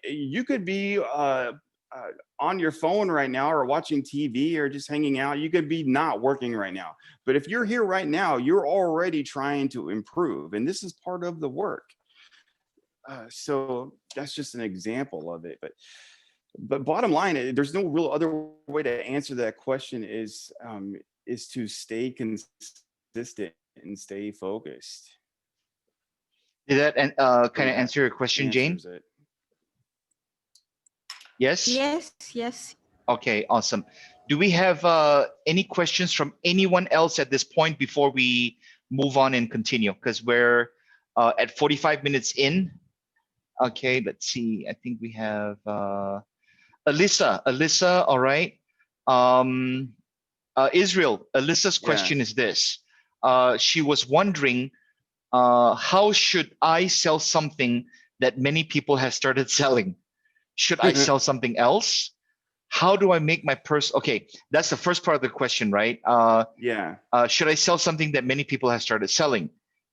You could be on your phone right now, or watching TV, or just hanging out. You could be not working right now. But if you're here right now, you're already trying to improve, and this is part of the work. So that's just an example of it. But bottom line, there's no real other way to answer that question is to stay consistent and stay focused. Did that kind of Yeah, answer your question, Jane? answers it. Yes? Yes. Okay, awesome. Do we have any questions from anyone else at this point before we move on and continue? Because we're at 45 minutes in. Okay, let's see. I think we have Alyssa. Alyssa, all right. Israel, Alyssa's question is this. She was wondering, how should I sell something that many people have started selling? Should I sell something else? How do I make my okay, that's the first part of the question, right? Should I sell something that many people have started selling?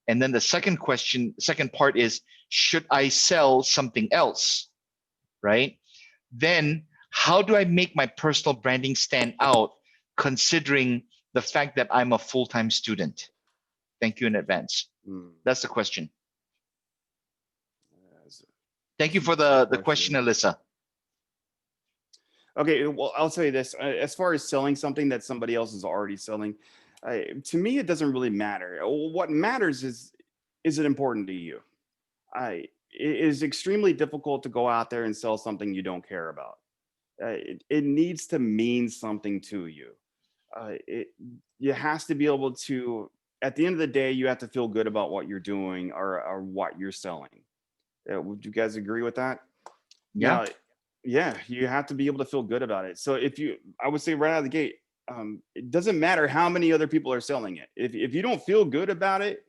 And then the second part is, should I sell something else, right? Then how do I make my personal branding stand out considering the fact that I'm a full-time student? Thank you in advance. That's the question. Thank you for the question, Alyssa. Okay, well, I'll tell you this. As far as selling something that somebody else is already selling, to me, it doesn't really matter. What matters is it important to you? It is extremely difficult to go out there and sell something you don't care about. It needs to mean something to you. You has to be able to, at the end of the day, you have to feel good about what you're doing or what you're selling. Would you guys agree with that? Yeah. Now, yeah, you have to be able to feel good about it. So I would say right out of the gate, it doesn't matter how many other people are selling it. If you don't feel good about it,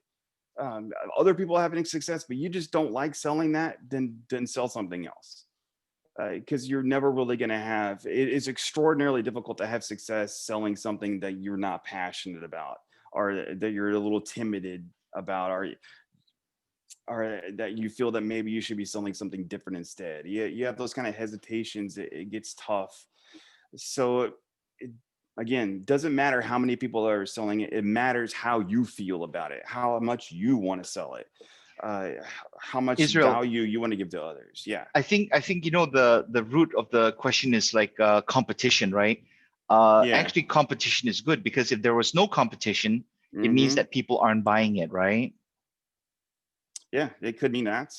other people are having success, but you just don't like selling that, then sell something else. Because you're never really going to have, it is extraordinarily difficult to have success selling something that you're not passionate about, or that you're a little timid about, or that you feel that maybe you should be selling something different instead. You have those kind of hesitations. It gets tough. So again, doesn't matter how many people are selling it. It matters how you feel about it, how much you want to sell it, how much value you want to give to others. Yeah. I think the root of the question is like competition, right? Actually, competition is good, because if there was no competition, it means that people aren't buying it, right? Yeah, it could mean that.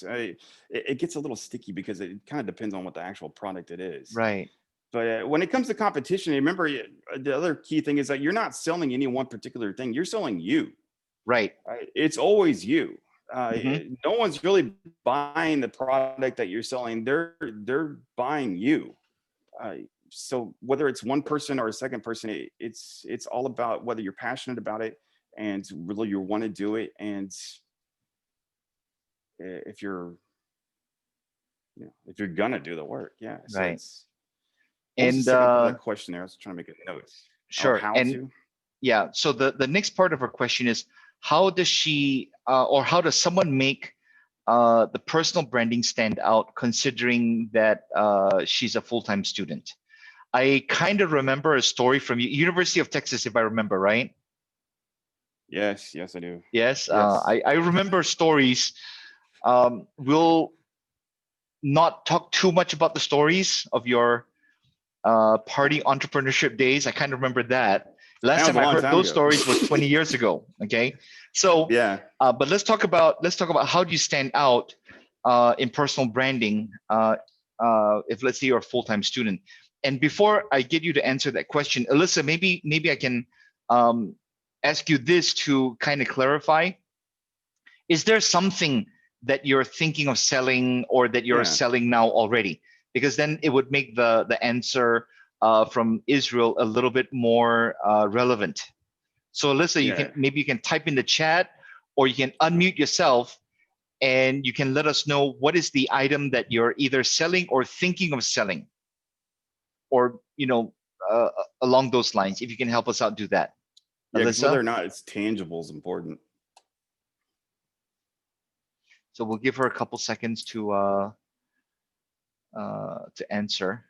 It gets a little sticky because it kind of depends on what the actual product it is. Right. But when it comes to competition, remember, the other key thing is that you're not selling any one particular thing. You're selling you. Right. It's always you. No one's really buying the product that you're selling. They're buying you. So whether it's one person or a second person, it's all about whether you're passionate about it and really you want to do it. And if you're gonna do the work, so right. And that question there, I was trying to make a note. Sure. So the next part of her question is, how does she or how does someone make the personal branding stand out, considering that she's a full-time student? I kind of remember a story from University of Texas, if I remember right. Yes, I do. Yes, I remember stories. We'll not talk too much about the stories of your party entrepreneurship days. I kind of remember that. Last time I heard those stories was 20 years ago. Okay, so but let's talk about how do you stand out in personal branding if, let's say, you're a full-time student. And before I get you to answer that question, Alyssa, maybe I can ask you this to kind of clarify. Is there something that you're thinking of selling or that you're selling now already? Because then it would make the answer from Israel a little bit more relevant. So Alyssa, you can type in the chat, or you can unmute yourself, and you can let us know what is the item that you're either selling or thinking of selling, or along those lines. If you can help us out, do that. Alyssa? Whether or not it's tangible is important. So we'll give her a couple seconds to answer.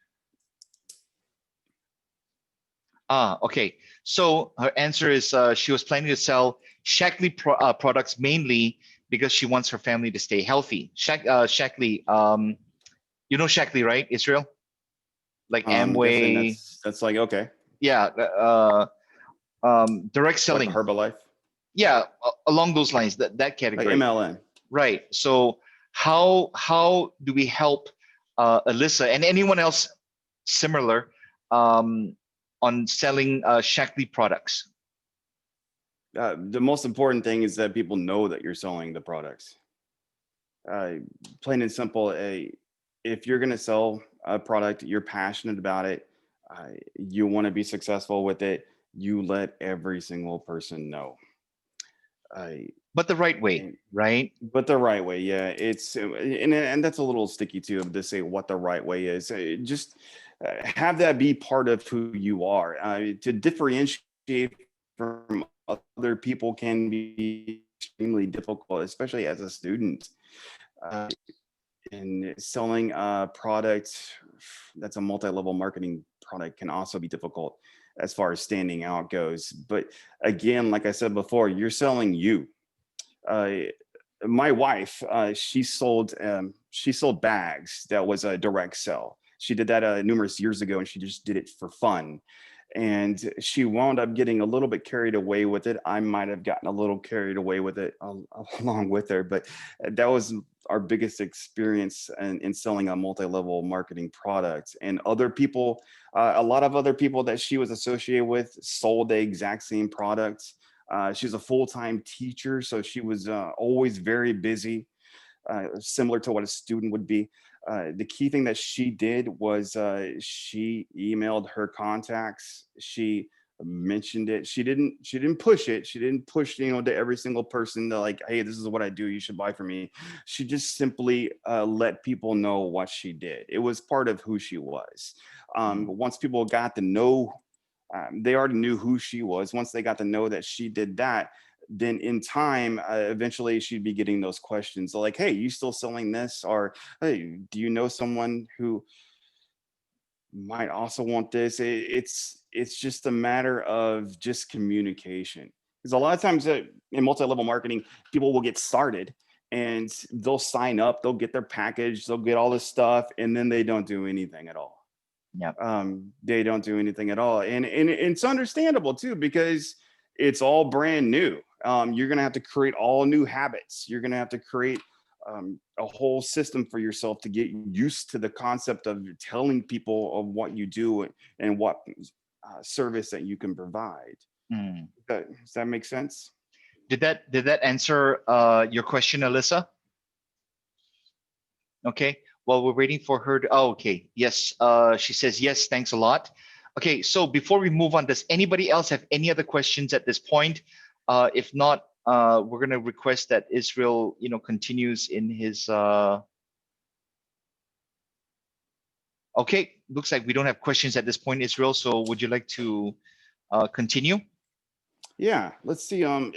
Okay. So her answer is she was planning to sell Shaklee products mainly because she wants her family to stay healthy. Shaklee, you know Shaklee, right, Israel? Like Amway. That's like, okay. Yeah. Direct selling. Like Herbalife. Yeah, along those lines, that category. Like MLM. Right. So how do we help Alyssa and anyone else similar on selling Shackley products? The most important thing is that people know that you're selling the products. Plain and simple. If you're going to sell a product, you're passionate about it, you want to be successful with it, you let every single person know. But the right way, right? But the right way, yeah. It's and that's a little sticky too to say what the right way is. Just have that be part of who you are. To differentiate from other people can be extremely difficult, especially as a student. And selling a product that's a multi-level marketing product can also be difficult as far as standing out goes. But again, like I said before, you're selling you. My wife, she sold bags. That was a direct sell. She did that numerous years ago, and she just did it for fun. And she wound up getting a little bit carried away with it. I might have gotten a little carried away with it along with her, but that was our biggest experience in selling a multi-level marketing product. And other people, a lot of other people that she was associated with sold the exact same products. She was a full-time teacher, so she was always very busy, similar to what a student would be. The key thing that she did was she emailed her contacts. She mentioned it. She didn't push it. She didn't push, to every single person to like, hey, this is what I do. You should buy from me. She just simply let people know what she did. It was part of who she was. Once people got to know, they already knew who she was. Once they got to know that she did that, then in time, eventually she'd be getting those questions like, hey, you still selling this? Or, hey, do you know someone who might also want this? It's just a matter of just communication. Because a lot of times in multi-level marketing, people will get started and they'll sign up, they'll get their package, they'll get all this stuff, and then they don't do anything at all. Yeah. They don't do anything at all. And it's understandable too, because it's all brand new. You're going to have to create all new habits. You're going to have to create a whole system for yourself to get used to the concept of telling people of what you do and what service that you can provide. Does that make sense? Did that answer your question, Alyssa? Okay. Well, we're waiting for her to, oh, okay. Yes. She says, yes, thanks a lot. Okay. So before we move on, does anybody else have any other questions at this point? If not, we're going to request that Israel, continues in his, okay. Looks like we don't have questions at this point, Israel. So would you like to continue? Yeah, let's see. Why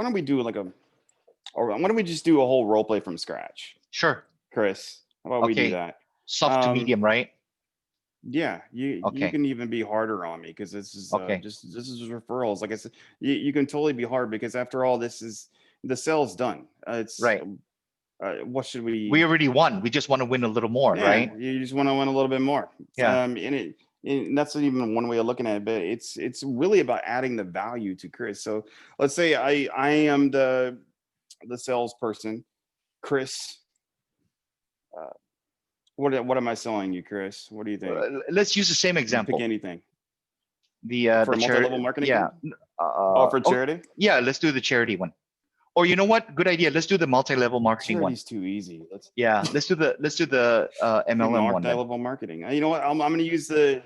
don't we do why don't we just do a whole role play from scratch? Sure. Chris, how about we do that? Soft to medium, right? Yeah, you can even be harder on me because this is this is referrals. Like I said, you can totally be hard because after all, this is the sale's done. It's right. What should we? We already won. We just want to win a little more, right? You just want to win a little bit more. Yeah. And that's not even one way of looking at it, but it's really about adding the value to Chris. So let's say I am the salesperson, Chris. What am I selling you, Chris? What do you think? Let's use the same example. Pick anything. For the multi-level marketing. Yeah. For charity. Yeah, let's do the charity one. Or you know what? Good idea. Let's do the multi-level marketing Charity's one. Too easy. Let's do the MLM one. Multi-level marketing. You know what? I'm going to use the.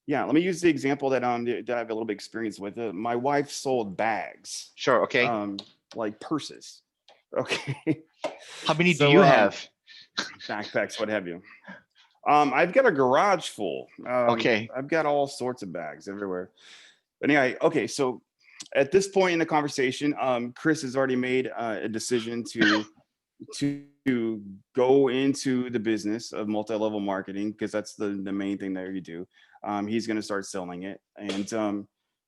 Yeah, let me use the example that that I have a little bit experience with. My wife sold bags. Sure. Okay. Like purses. Okay. How many do you have? Backpacks, what have you. I've got a garage full. Okay. I've got all sorts of bags everywhere. But anyway, okay. So at this point in the conversation, Chris has already made a decision to go into the business of multi-level marketing because that's the main thing that you do. He's going to start selling it. And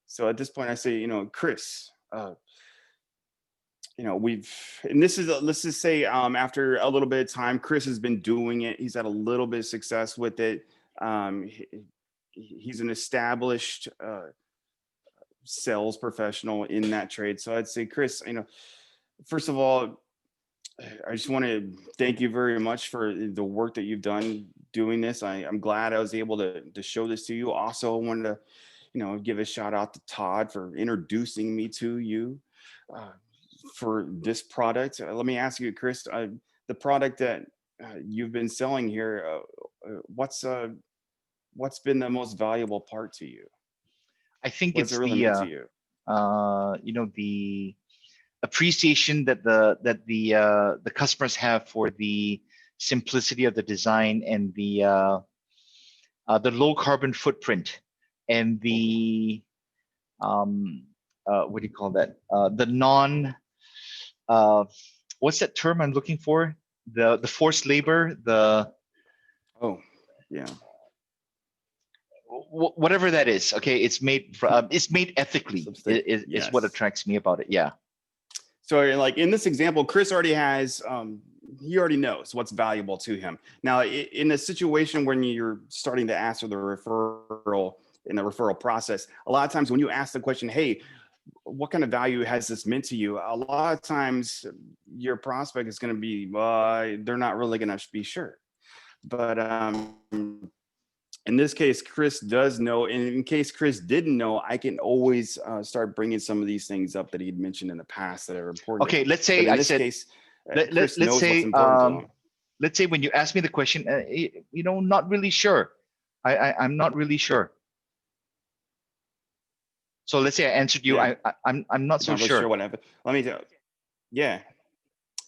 so at this point I say, Chris, let's just say after a little bit of time, Chris has been doing it. He's had a little bit of success with it. He's an established sales professional in that trade. So I'd say, Chris, first of all, I just want to thank you very much for the work that you've done doing this. I'm glad I was able to show this to you. Also, I wanted to, give a shout out to Todd for introducing me to you for this product. Let me ask you, Chris, the product that you've been selling here, what's been the most valuable part to you? I think What's it's it really mean to you? the appreciation that the customers have for the simplicity of the design and the low carbon footprint and the what do you call that? The non what's that term I'm looking for? The forced labor, the Oh, yeah. Whatever that is. Okay, it's made ethically. Is what Yes. attracts me about it. Yeah. So like in this example, Chris already has, he already knows what's valuable to him. Now, in a situation when you're starting to ask for the referral in the referral process, a lot of times when you ask the question, hey, what kind of value has this meant to you? A lot of times your prospect is going to be, they're not really going to be sure. But in this case, Chris does know. And in case Chris didn't know, I can always start bringing some of these things up that he'd mentioned in the past that are important. Okay, let's say let's say let's say when you ask me the question, not really sure. I'm not really sure. So let's say I answered you. Yeah. I'm not so really sure. sure what happened. Let me tell you. Yeah,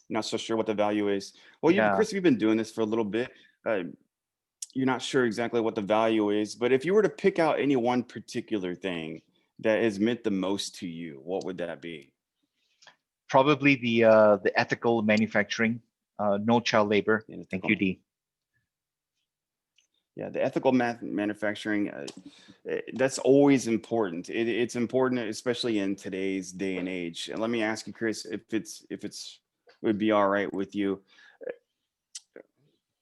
not so sure what the value is. Well, Chris, you've been doing this for a little bit. You're not sure exactly what the value is, but if you were to pick out any one particular thing that has meant the most to you, what would that be? Probably the ethical manufacturing, no child labor. Thank you, D. Yeah, the ethical manufacturing, that's always important. It's important, especially in today's day and age. And let me ask you, Chris, if it's would be all right with you.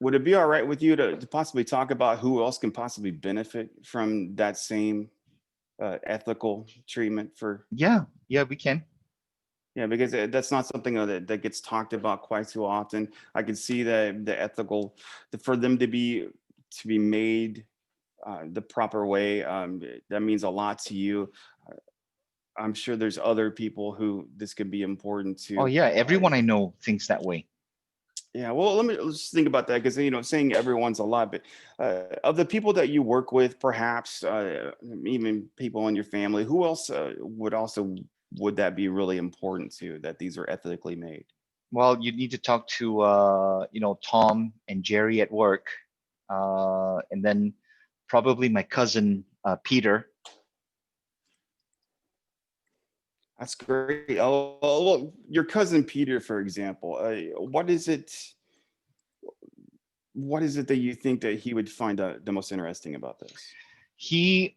Would it be all right with you to possibly talk about who else can possibly benefit from that same ethical treatment for? Yeah, we can. Yeah, because that's not something that gets talked about quite too often. I can see that the ethical, for them to be made the proper way, that means a lot to you. I'm sure there's other people who this could be important to. Oh yeah, everyone I know thinks that way. Yeah, well, let's think about that, because saying everyone's a lot, but of the people that you work with, perhaps even people in your family, who else would that be really important to, that these are ethically made? Well, you need to talk to Tom and Jerry at work, and then probably my cousin Peter. That's great. Oh, well, your cousin Peter, for example, what is it that you think that he would find the most interesting about this? He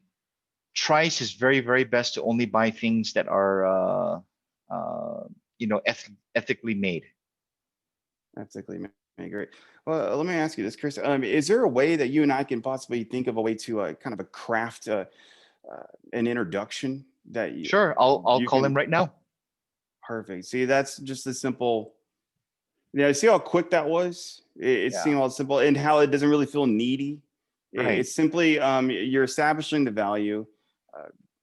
tries his very, very best to only buy things that are, ethically made. Ethically made, great. Well, let me ask you this, Chris. Is there a way that you and I can possibly think of a way to kind of a craft an introduction that you? Sure, I'll call him right now. Perfect. See, that's just a simple. Yeah, see how quick that was? It seemed all simple, and how it doesn't really feel needy. Right. It's simply you're establishing the value,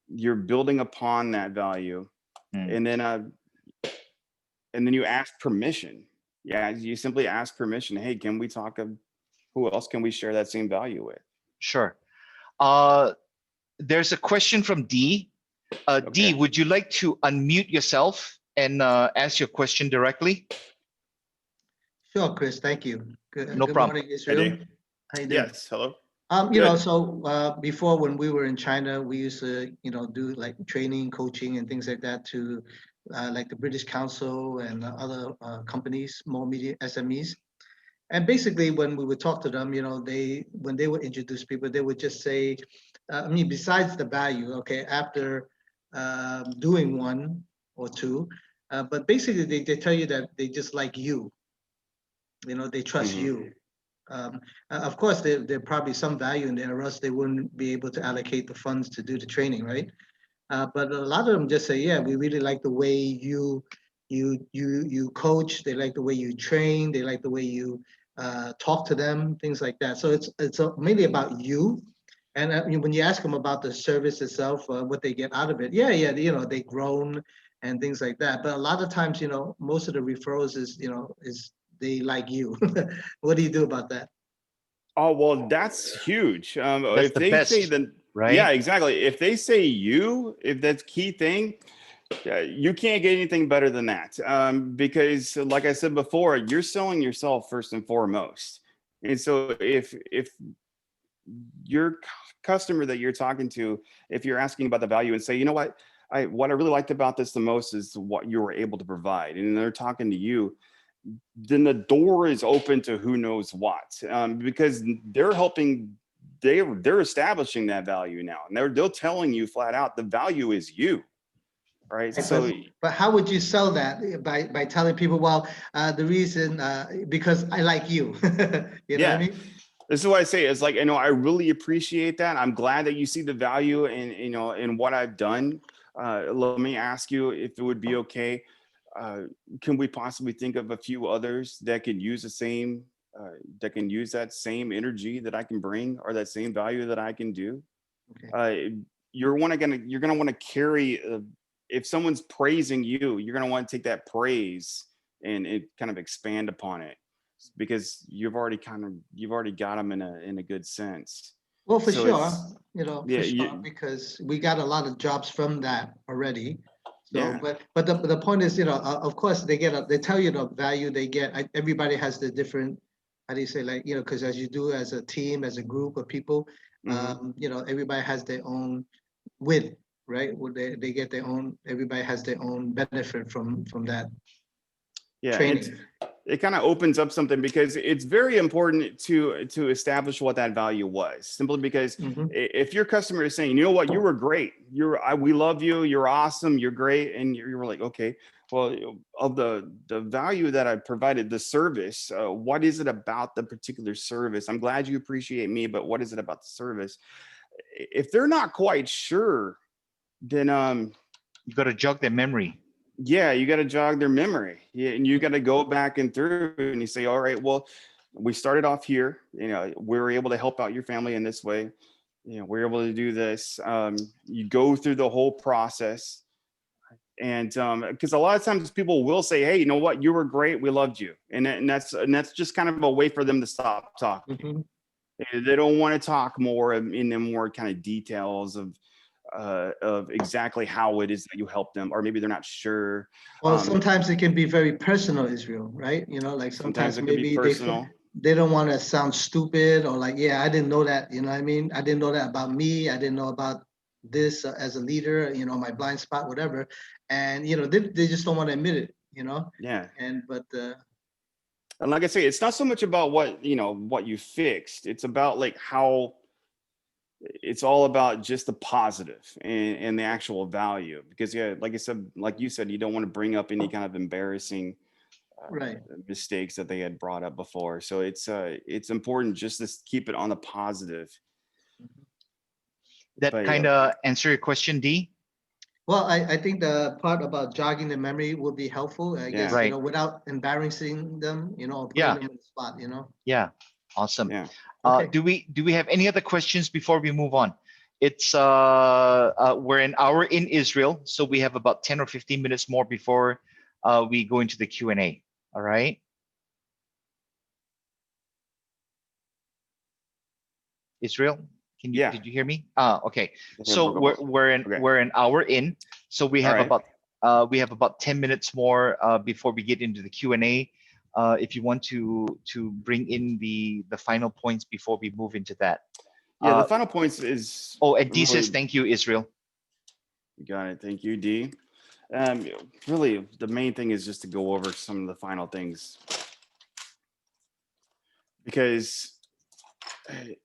you're building upon that value, and then you ask permission. Yeah, you simply ask permission. Hey, can we talk of who else can we share that same value with? Sure. There's a question from D. Okay. D, would you like to unmute yourself and ask your question directly? Sure, Chris. Thank you. Good problem. Morning, Israel. How you doing? Yes. Hello. Before, when we were in China, we used to, do like training, coaching, and things like that to, like the British Council and other companies, small, medium SMEs. And basically, when we would talk to them, when they would introduce people, they would just say, besides the value, okay, after doing one or two, but basically they tell you that they just like you. They trust you. Of course, there probably some value in there, or else they wouldn't be able to allocate the funds to do the training, right? But a lot of them just say, yeah, we really like the way you you coach, they like the way you train, they like the way you talk to them, things like that. So it's mainly about you. And when you ask them about the service itself, what they get out of it, yeah, you know, they groan and things like that. But a lot of times, you know, most of the referrals is, you know, is they like you. What do you do about that? Oh, well, that's huge. That's If the they say best, then, right? yeah, exactly. If they say you, if that's key thing, you can't get anything better than that. Because like I said before, you're selling yourself first and foremost. And so if your customer that you're talking to, if you're asking about the value and say, you know what I really liked about this the most is what you were able to provide, and they're talking to you, then the door is open to who knows what, because they're helping, they're establishing that value now, and they're telling you flat out the value is you, right? So But how would you sell that by telling people, well, the reason because I like you, you know what I mean? this is what I say. It's like, you know, I really appreciate that. I'm glad that you see the value in, you know, in what I've done. Let me ask you if it would be okay. Can we possibly think of a few others that can use the same, that can use that same energy that I can bring, or that same value that I can do? Okay. You're gonna want to carry. If someone's praising you, you're gonna want to take that praise and kind of expand upon it, because you've already got them in a good sense. Well, for So sure, you know, yeah, for sure, because we got a lot of jobs from that already. So, yeah. but the point is, you know, of course they they tell you the value they get. Everybody has the different, how do you say, like, you know, because as you do as a team, as a group of people, you know, everybody has their own win, right? Well, they get their own. Everybody has their own benefit from that Yeah, training. it kind of opens up something, because it's very important to establish what that value was. Simply because if your customer is saying, you know what, you were great, we love you, you're awesome, you're great, and you're like, okay, well, of the value that I provided, the service, what is it about the particular service? I'm glad you appreciate me, but what is it about the service? If they're not quite sure, then You got to jog their memory. yeah, you got to jog their memory. Yeah, and you got to go back and through and you say, all right, well, we started off here, you know, we were able to help out your family in this way, you know, we're able to do this. You go through the whole process, and because a lot of times people will say, hey, you know what, you were great, we loved you, and that's just kind of a way for them to stop talking. They don't want to talk more in the more kind of details of exactly how it is that you help them, or maybe they're not sure. Well, sometimes it can be very personal, Israel, right? You know, like sometimes it can be maybe personal. they don't want to sound stupid, or like, yeah, I didn't know that, you know what I mean? I didn't know that about me. I didn't know about this as a leader, you know, my blind spot, whatever. And, you know, they just don't want to admit it, you know? Yeah. And And like I say, it's not so much about what, you know, what you fixed. It's about like how, it's all about just the positive and the actual value. Because yeah, like I said, like you said, you don't want to bring up any kind of embarrassing right. mistakes that they had brought up before. So it's important just to keep it on the positive. That kind of answer your question, D? Well, I think the part about jogging the memory would be helpful, I guess, Right. you know, without embarrassing them, you know, putting them in the spot, you know? Yeah. Awesome. Okay. Do we have any other questions before we move on? It's we're an hour in Israel, so we have about 10 or 15 minutes more before we go into the Q&A. All right. Israel, did you hear me? Okay. So we're an hour in, so we have about 10 minutes more before we get into the Q&A. If you want to bring in the final points before we move into that. Yeah, the final points is. Oh, and D says thank you, Israel. You got it. Thank you, D. Really, the main thing is just to go over some of the final things, because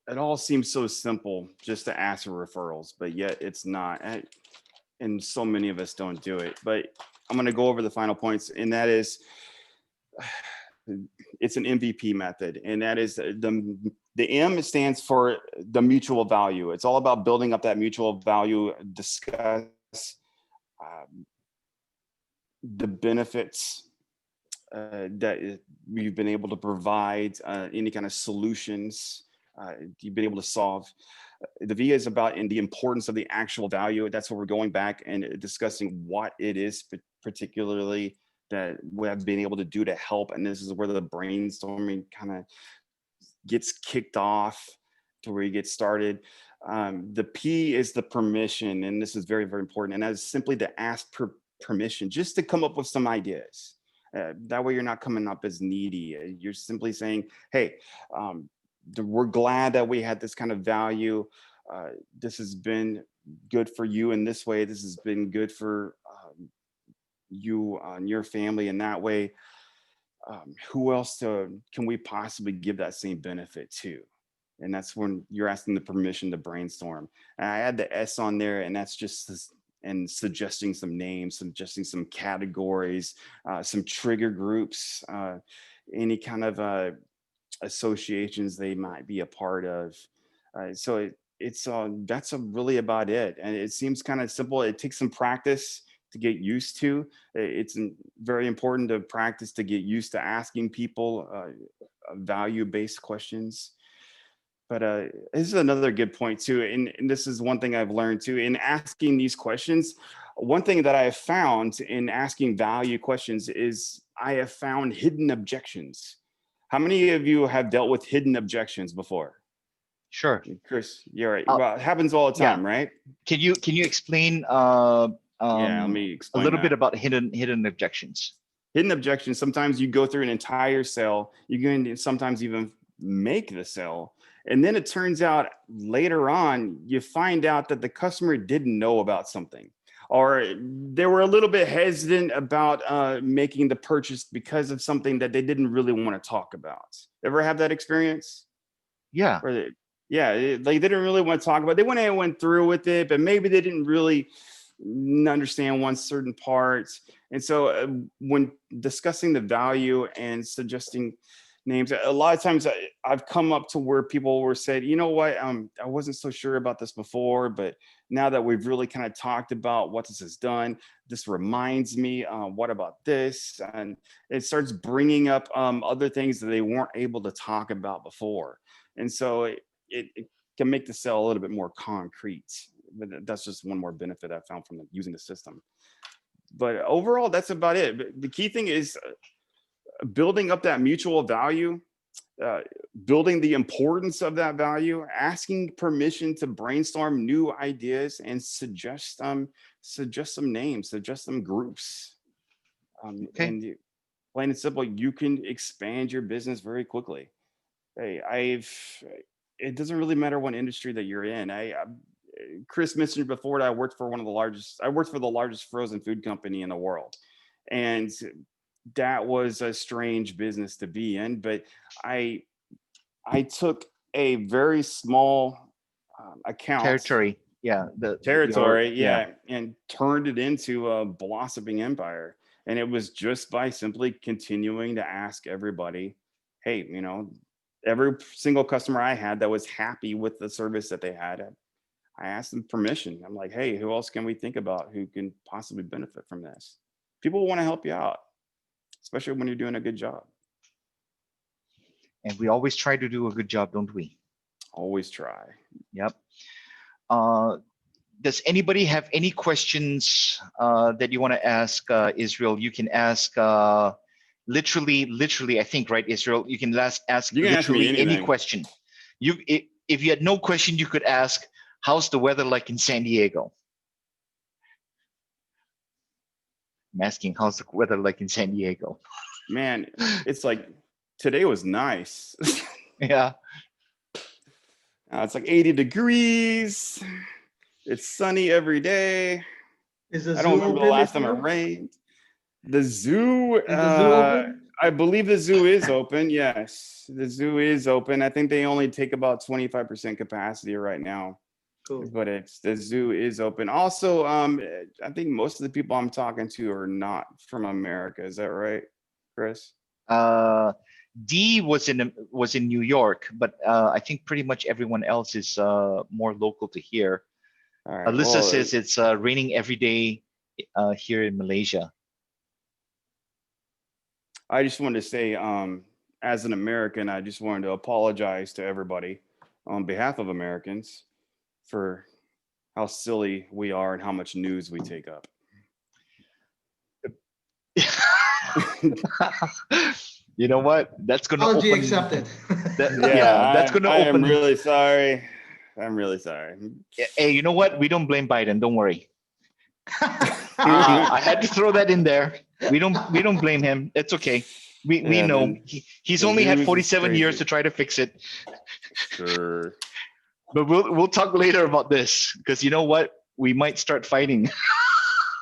it all seems so simple just to ask for referrals, but yet it's not. And so many of us don't do it. But I'm going to go over the final points, and that is, it's an MVP method, and that is the M stands for the mutual value. It's all about building up that mutual value, discuss the benefits that we've been able to provide, any kind of solutions you've been able to solve. The V is about the importance of the actual value. That's where we're going back and discussing what it is particularly that we have been able to do to help. And this is where the brainstorming kind of gets kicked off to where you get started. The P is the permission, and this is very, very important. And that is simply to ask permission, just to come up with some ideas. That way you're not coming up as needy. You're simply saying, hey, we're glad that we had this kind of value. This has been good for you in this way. This has been good for you and your family in that way. Who else can we possibly give that same benefit to? And that's when you're asking the permission to brainstorm. And I add the S on there, and that's just this, and suggesting some names, suggesting some categories, some trigger groups, any kind of associations they might be a part of. So that's really about it. And it seems kind of simple. It takes some practice to get used to. It's very important to practice to get used to asking people value-based questions. But this is another good point too. And this is one thing I've learned too in asking these questions. One thing that I have found in asking value questions is I have found hidden objections. How many of you have dealt with hidden objections before? Sure. Chris, you're right. Well, it happens all the time, right? Can you explain let me explain a little that. bit about hidden objections? Hidden objections, sometimes you go through an entire sale, you can sometimes even make the sale. And then it turns out later on, you find out that the customer didn't know about something, or they were a little bit hesitant about making the purchase because of something that they didn't really want to talk about. Ever have that experience? Yeah. They didn't really want to talk about it. They went through with it, but maybe they didn't really understand one certain part. And so when discussing the value and suggesting names, a lot of times I've come up to where people were said, you know what, I wasn't so sure about this before, but now that we've really kind of talked about what this has done, this reminds me, what about this? And it starts bringing up other things that they weren't able to talk about before. And so it can make the sale a little bit more concrete. But that's just one more benefit I found from using the system. But overall, that's about it. But the key thing is building up that mutual value, building the importance of that value, asking permission to brainstorm new ideas and suggest some names, suggest some groups. Okay. And plain and simple, you can expand your business very quickly. Hey, it doesn't really matter what industry that you're in. Chris mentioned before that I worked for the largest frozen food company in the world. And that was a strange business to be in, but I took a very small account. Territory. Yeah. And turned it into a blossoming empire. And it was just by simply continuing to ask everybody, hey, every single customer I had that was happy with the service that they had, I asked them permission. I'm like, hey, who else can we think about who can possibly benefit from this? People want to help you out, especially when you're doing a good job. And we always try to do a good job, don't we? Always try. Yep. Does anybody have any questions that you want to ask Israel? You can ask literally, I think, right, Israel? You can ask literally any question. If you had no question, you could ask, how's the weather like in San Diego? I'm asking, how's the weather like in San Diego? Man, it's like, today was nice. Yeah. It's like 80 degrees. It's sunny every day. I don't remember the last time it rained. The zoo, open? I believe the zoo is open. Yes, the zoo is open. I think they only take about 25% capacity right now. Cool. But the zoo is open. Also, I think most of the people I'm talking to are not from America. Is that right, Chris? D was in New York, but I think pretty much everyone else is more local to here. All right, Alyssa says it's raining every day here in Malaysia. I just wanted to say, as an American, I just wanted to apologize to everybody on behalf of Americans for how silly we are and how much news we take up. You know what? That's going to Apology open. accepted. That's going to I open. am really sorry. I'm really sorry. Hey, you know what? We don't blame Biden. Don't worry. I had to throw that in there. We don't blame him. It's okay. We know he's only had 47 years to try to fix it. Sure. But we'll talk later about this, because you know what? We might start fighting.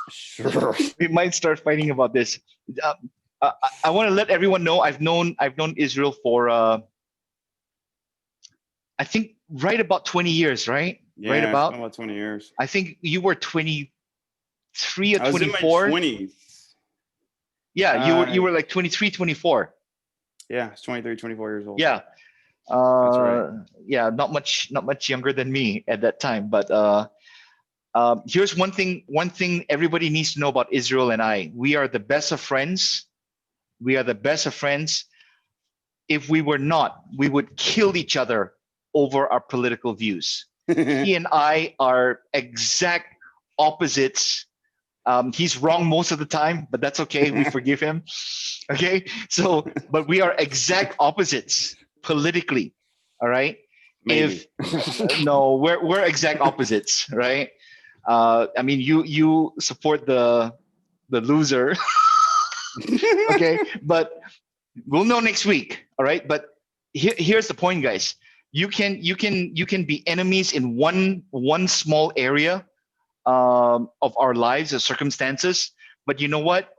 Sure. We might start fighting about this. I want to let everyone know I've known Israel for I think right about 20 years, right? Yeah, right it's been about 20 years. I think you were 23 or I was 24. in my 20s. Yeah, you were like 23, 24. Yeah, it's 23, 24 years old. Yeah. That's right. Yeah, not much younger than me at that time. But here's one thing everybody needs to know about Israel and I. We are the best of friends. We are the best of friends. If we were not, we would kill each other over our political views. He and I are exact opposites. He's wrong most of the time, but that's okay. We forgive him. Okay. So, but we are exact opposites politically. All right. Maybe. No, we're exact opposites, right? I mean, you support the loser. Okay. But we'll know next week. All right. But here's the point, guys. You can be enemies in one small area of our lives or circumstances, but you know what?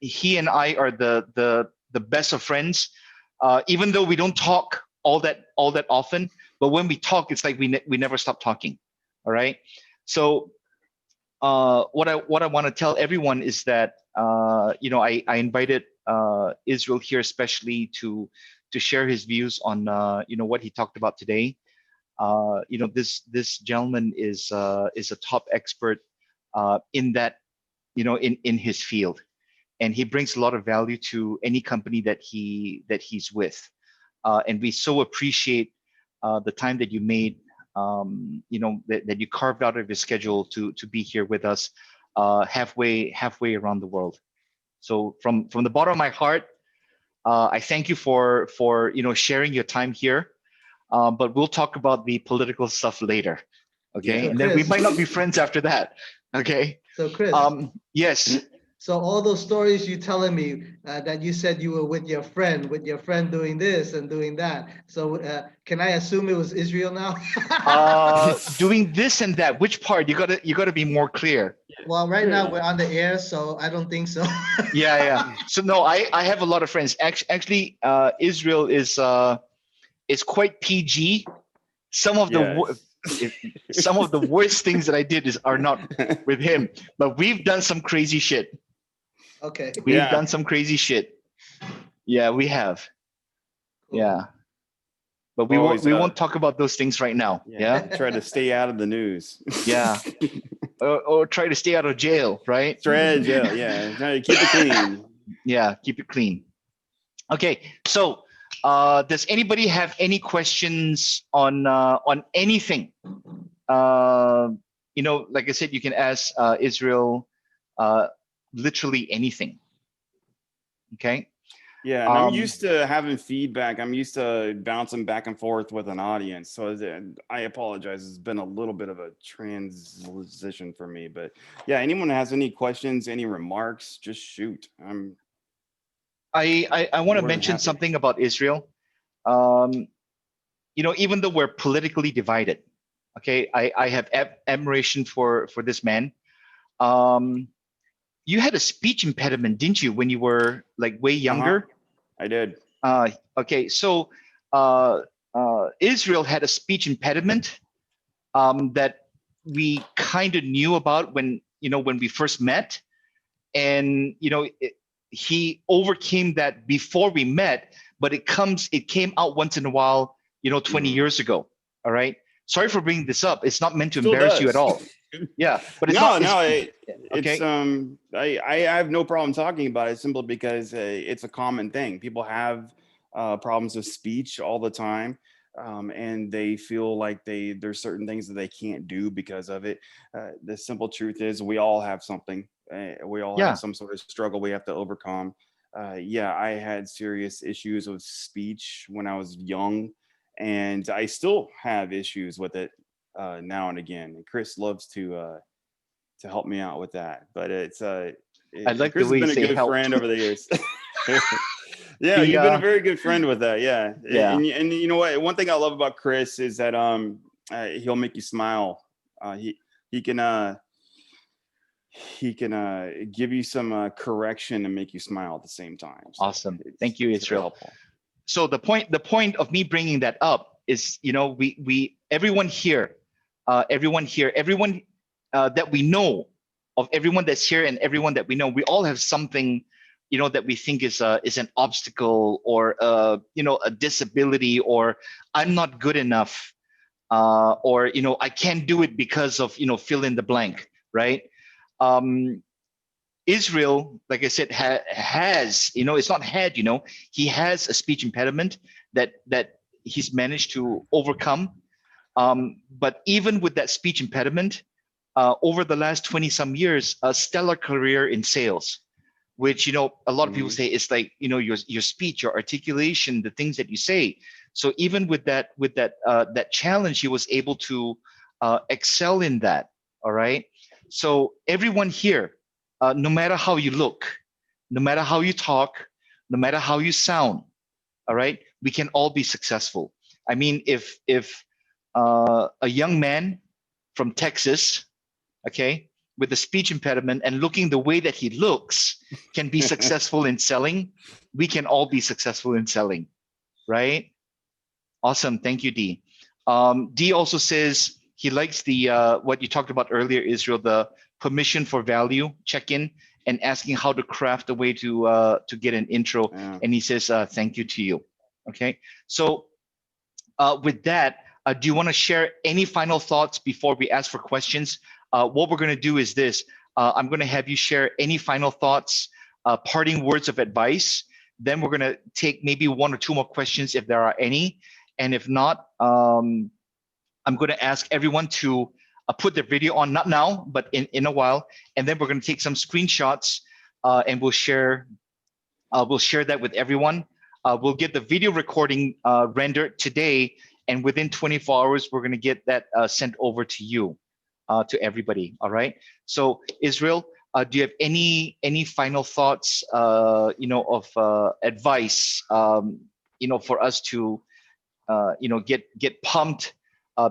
He and I are the best of friends. Even though we don't talk all that often, but when we talk, it's like we never stop talking. All right. So what I want to tell everyone is that I invited Israel here especially to share his views on what he talked about today. This gentleman is a top expert in that, in his field, and he brings a lot of value to any company that he's with. And we so appreciate the time that you made, that you carved out of your schedule to be here with us, halfway around the world. So from the bottom of my heart, I thank you for sharing your time here. But we'll talk about the political stuff later. Okay. Yeah. And then we might not be friends after that. Okay. So Chris. Yes. So all those stories you telling me that you said you were with your friend doing this and doing that. So can I assume it was Israel now? Doing this and that. Which part? You gotta be more clear. Well, right now we're on the air, so I don't think so. Yeah. So no, I have a lot of friends. Actually, Israel is quite PG. Some of the worst things that I did are not with him, but we've done some crazy shit. Okay. We've done some crazy shit. Yeah, we have. Cool. Yeah. But we won't talk about those things right now. Yeah. Try to stay out of the news. Yeah. or try to stay out of jail, right? Stay out of jail. Yeah. Try to keep it clean. Yeah, keep it clean. Okay. So does anybody have any questions on anything? Like I said, you can ask Israel literally anything. Okay. Yeah, and I'm used to having feedback. I'm used to bouncing back and forth with an audience. So I apologize. It's been a little bit of a transition for me. But yeah, anyone has any questions, any remarks, just shoot. I want to mention something about Israel. Even though we're politically divided, okay, I have admiration for this man. You had a speech impediment, didn't you, when you were like way younger? I did. Okay, so Israel had a speech impediment that we kind of knew about when we first met, and he overcame that before we met, but it came out once in a while, 20 years ago. All right. Sorry for bringing this up. It's not meant to embarrass you at all. Yeah, but it's No, not. no, Okay. it's I have no problem talking about it simply because it's a common thing. People have problems of speech all the time, and they feel like there's certain things that they can't do because of it. The simple truth is, we all have something. We all Yeah. have some sort of struggle we have to overcome. Yeah, I had serious issues with speech when I was young, and I still have issues with it now and again. And Chris loves to help me out with that. But I like Chris the way has you been a say good help. friend over the years. Yeah, The, you've been a very good friend with that. Yeah. Yeah. And you know what? One thing I love about Chris is that he'll make you smile. He can give you some correction and make you smile at the same time. So Awesome. Thank you, it's very Israel. helpful. So the point of me bringing that up is, everyone here, everyone that we know, of everyone that's here and everyone that we know, we all have something, that we think is an obstacle, or a disability, or I'm not good enough, or I can't do it because of fill in the blank, right? Israel, like I said, has, it's not had, he has a speech impediment that he's managed to overcome. But even with that speech impediment, over the last 20 some years, a stellar career in sales, which, a lot of people say it's like, your speech, your articulation, the things that you say. So even with that challenge, he was able to excel in that. All right. So everyone here, no matter how you look, no matter how you talk, no matter how you sound, all right, we can all be successful. I mean, if a young man from Texas, okay, with a speech impediment and looking the way that he looks can be successful in selling, we can all be successful in selling, right? Awesome. Thank you, D. D also says he likes the what you talked about earlier, Israel, the permission for value check-in and asking how to craft a way to get an intro. Yeah. And he says, thank you to you. Okay. So with that, do you want to share any final thoughts before we ask for questions? What we're going to do is this. I'm going to have you share any final thoughts, parting words of advice. Then we're going to take maybe one or two more questions if there are any. And if not, I'm going to ask everyone to put their video on, not now, but in a while. And then we're going to take some screenshots and we'll share that with everyone. We'll get the video recording rendered today. And within 24 hours, we're going to get that sent over to you, to everybody. All right. So Israel, do you have any final thoughts, of advice, for us to, get pumped,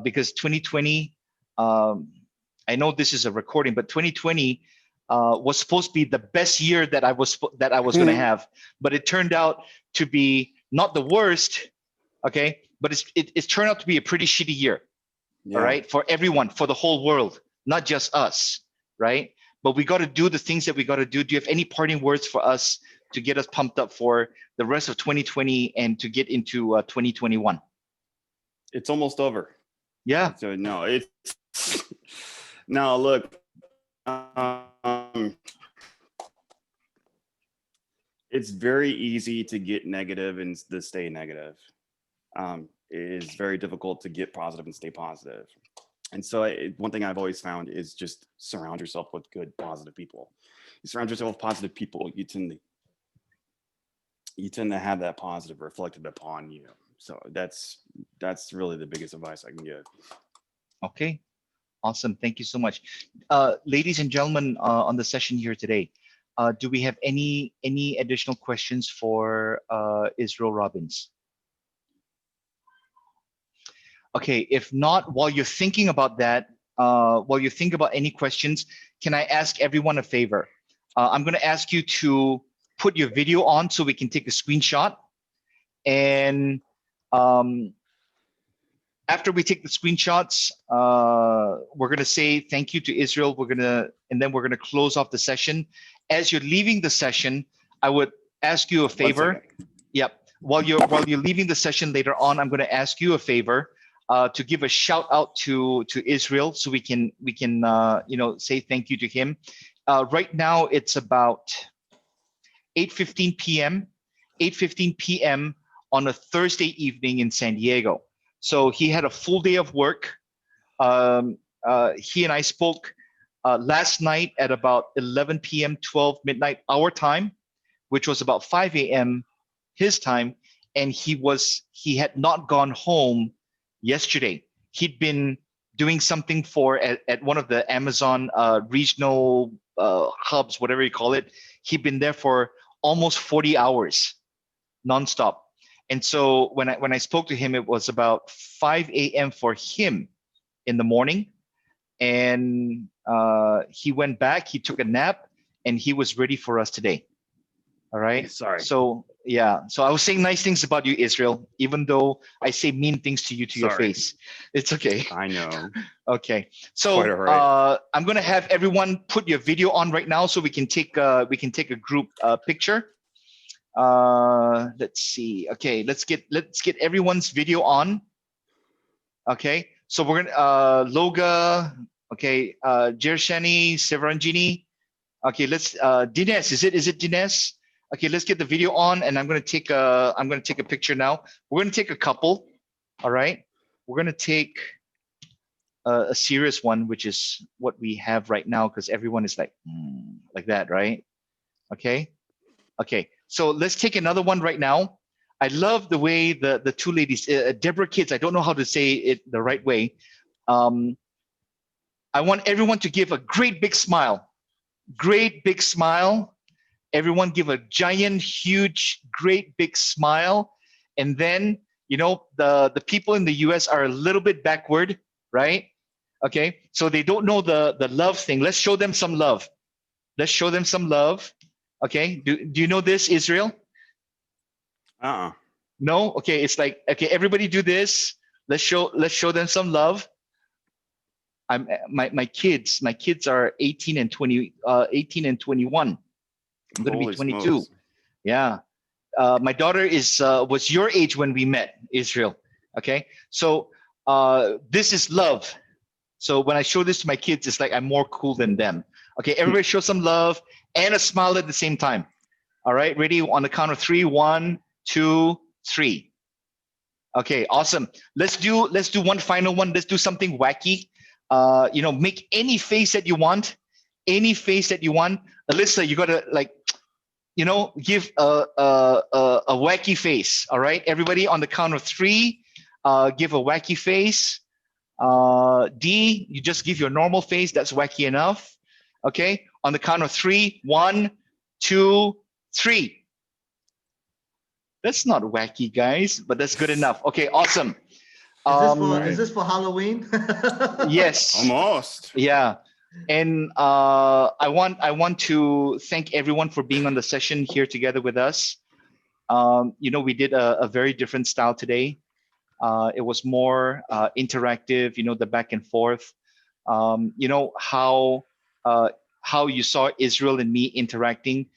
because 2020, I know this is a recording, but 2020 was supposed to be the best year that I was going to have, but it turned out to be not the worst. Okay. But it's turned out to be a pretty shitty year. Yeah. All right. For everyone, for the whole world, not just us. Right. But we got to do the things that we got to do. Do you have any parting words for us to get us pumped up for the rest of 2020 and to get into 2021? It's almost over. Yeah. So no, it's no, look, it's very easy to get negative and to stay negative. It is very difficult to get positive and stay positive. And so one thing I've always found is just surround yourself with good, positive people. You surround yourself with positive people, you tend to have that positive reflected upon you. So that's really the biggest advice I can give. Okay. Awesome. Thank you so much. Ladies and gentlemen, on the session here today, do we have any additional questions for Israel Robbins? Okay, if not, while you're thinking about that, while you think about any questions, can I ask everyone a favor? I'm going to ask you to put your video on so we can take a screenshot. And after we take the screenshots, we're going to say thank you to Israel. And then we're going to close off the session. As you're leaving the session, I would ask you a favor. Yep. While you're leaving the session later on, I'm going to ask you a favor. to give a shout out to Israel, so we can say thank you to him. Right now it's about 8:15 p.m. 8:15 p.m. on a Thursday evening in San Diego. So he had a full day of work. He and I spoke last night at about 11 p.m., 12 midnight our time, which was about 5 a.m. his time, and he had not gone home yesterday. He'd been doing something at one of the Amazon regional hubs, whatever you call it. He'd been there for almost 40 hours nonstop. And so when I spoke to him, it was about 5 a.m. for him in the morning. And he went back, he took a nap, and he was ready for us today. All right. Sorry. So yeah. So I was saying nice things about you, Israel, even though I say mean things to you your face. It's okay. I know. Okay. So Quite all right. I'm gonna have everyone put your video on right now so we can take a group picture. Let's see. Okay, let's get everyone's video on. Okay. So we're gonna Loga, okay, Jershani, Sevaranjini. Okay, let's Dinesh, is it Dinesh? Okay, let's get the video on, and I'm gonna take a picture now. We're gonna take a couple. All right. We're gonna take a serious one, which is what we have right now, because everyone is like that, right? Okay. Okay. So let's take another one right now. I love the way the two ladies, Deborah Kids, I don't know how to say it the right way. I want everyone to give a great big smile. Great big smile. Everyone give a giant, huge, great big smile. And then, the people in the US are a little bit backward, right? Okay. So they don't know the love thing. Let's show them some love. Let's show them some love. Okay. Do you know this, Israel? No? Okay. It's like, okay, everybody do this. Let's show them some love. My kids are 18 and 21. I'm going to be 22. Smokes. Yeah. My daughter was your age when we met, Israel. Okay. So this is love. So when I show this to my kids, it's like I'm more cool than them. Okay. Everybody show some love and a smile at the same time. All right. Ready? On the count of 3. 1, 2, 3. Okay. Awesome. Let's do one final one. Let's do something wacky. Make any face that you want. Any face that you want. Alyssa, you gotta give a wacky face. All right, everybody, on the count of 3, give a wacky face. D, you just give your normal face. That's wacky enough. Okay, on the count of 3, 1, 2, 3. That's not wacky, guys, but that's good enough. Okay, awesome. Is this for Halloween? Yes. Almost. Yeah. And I want to thank everyone for being on the session here together with us. We did a very different style today. It was more interactive, the back and forth. How you saw Israel and me interacting.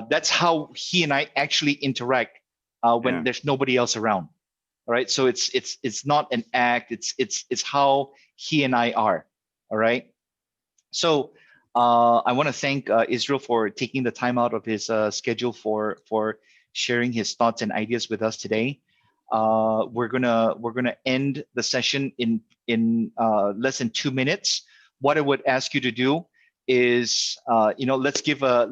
That's how he and I actually interact when there's nobody else around. All right. So it's not an act. It's how he and I are. All right. So I want to thank Israel for taking the time out of his schedule for sharing his thoughts and ideas with us today. We're gonna end the session in less than 2 minutes. What I would ask you to do is let's give a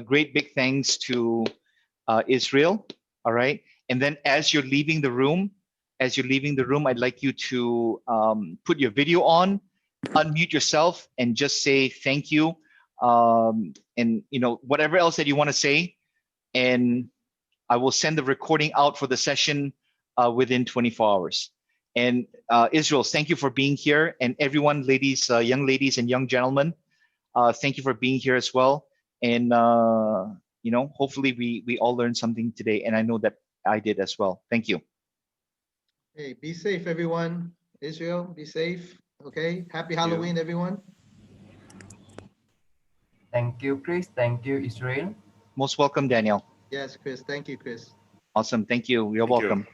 great big thanks to Israel. All right. And then as you're leaving the room, I'd like you to put your video on, unmute yourself, and just say thank you, and whatever else that you want to say. And I will send the recording out for the session within 24 hours. And Israel, thank you for being here, and everyone, ladies, young ladies, and young gentlemen, thank you for being here as well. And hopefully we all learned something today, and I know that I did as well. Thank you. Hey, be safe, everyone. Israel, be safe. Okay. Happy Halloween, everyone. Thank you, Chris. Thank you, Israel. Most welcome, Daniel. Yes, Chris. Thank you, Chris. Awesome. Thank you. You're welcome.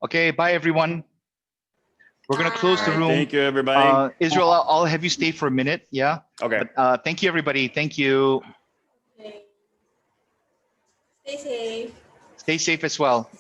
Okay, bye everyone. We're gonna close All the right, room. thank you, everybody. Israel, I'll have you stay for a minute. Yeah. Okay. But thank you, everybody. Thank you. Okay. Stay safe. Stay safe as well.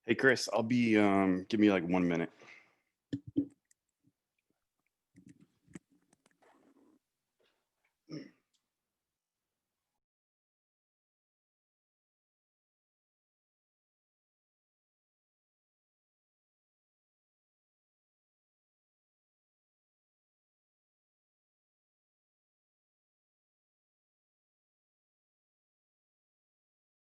Hey, Chris, I'll be, give me like 1 minute.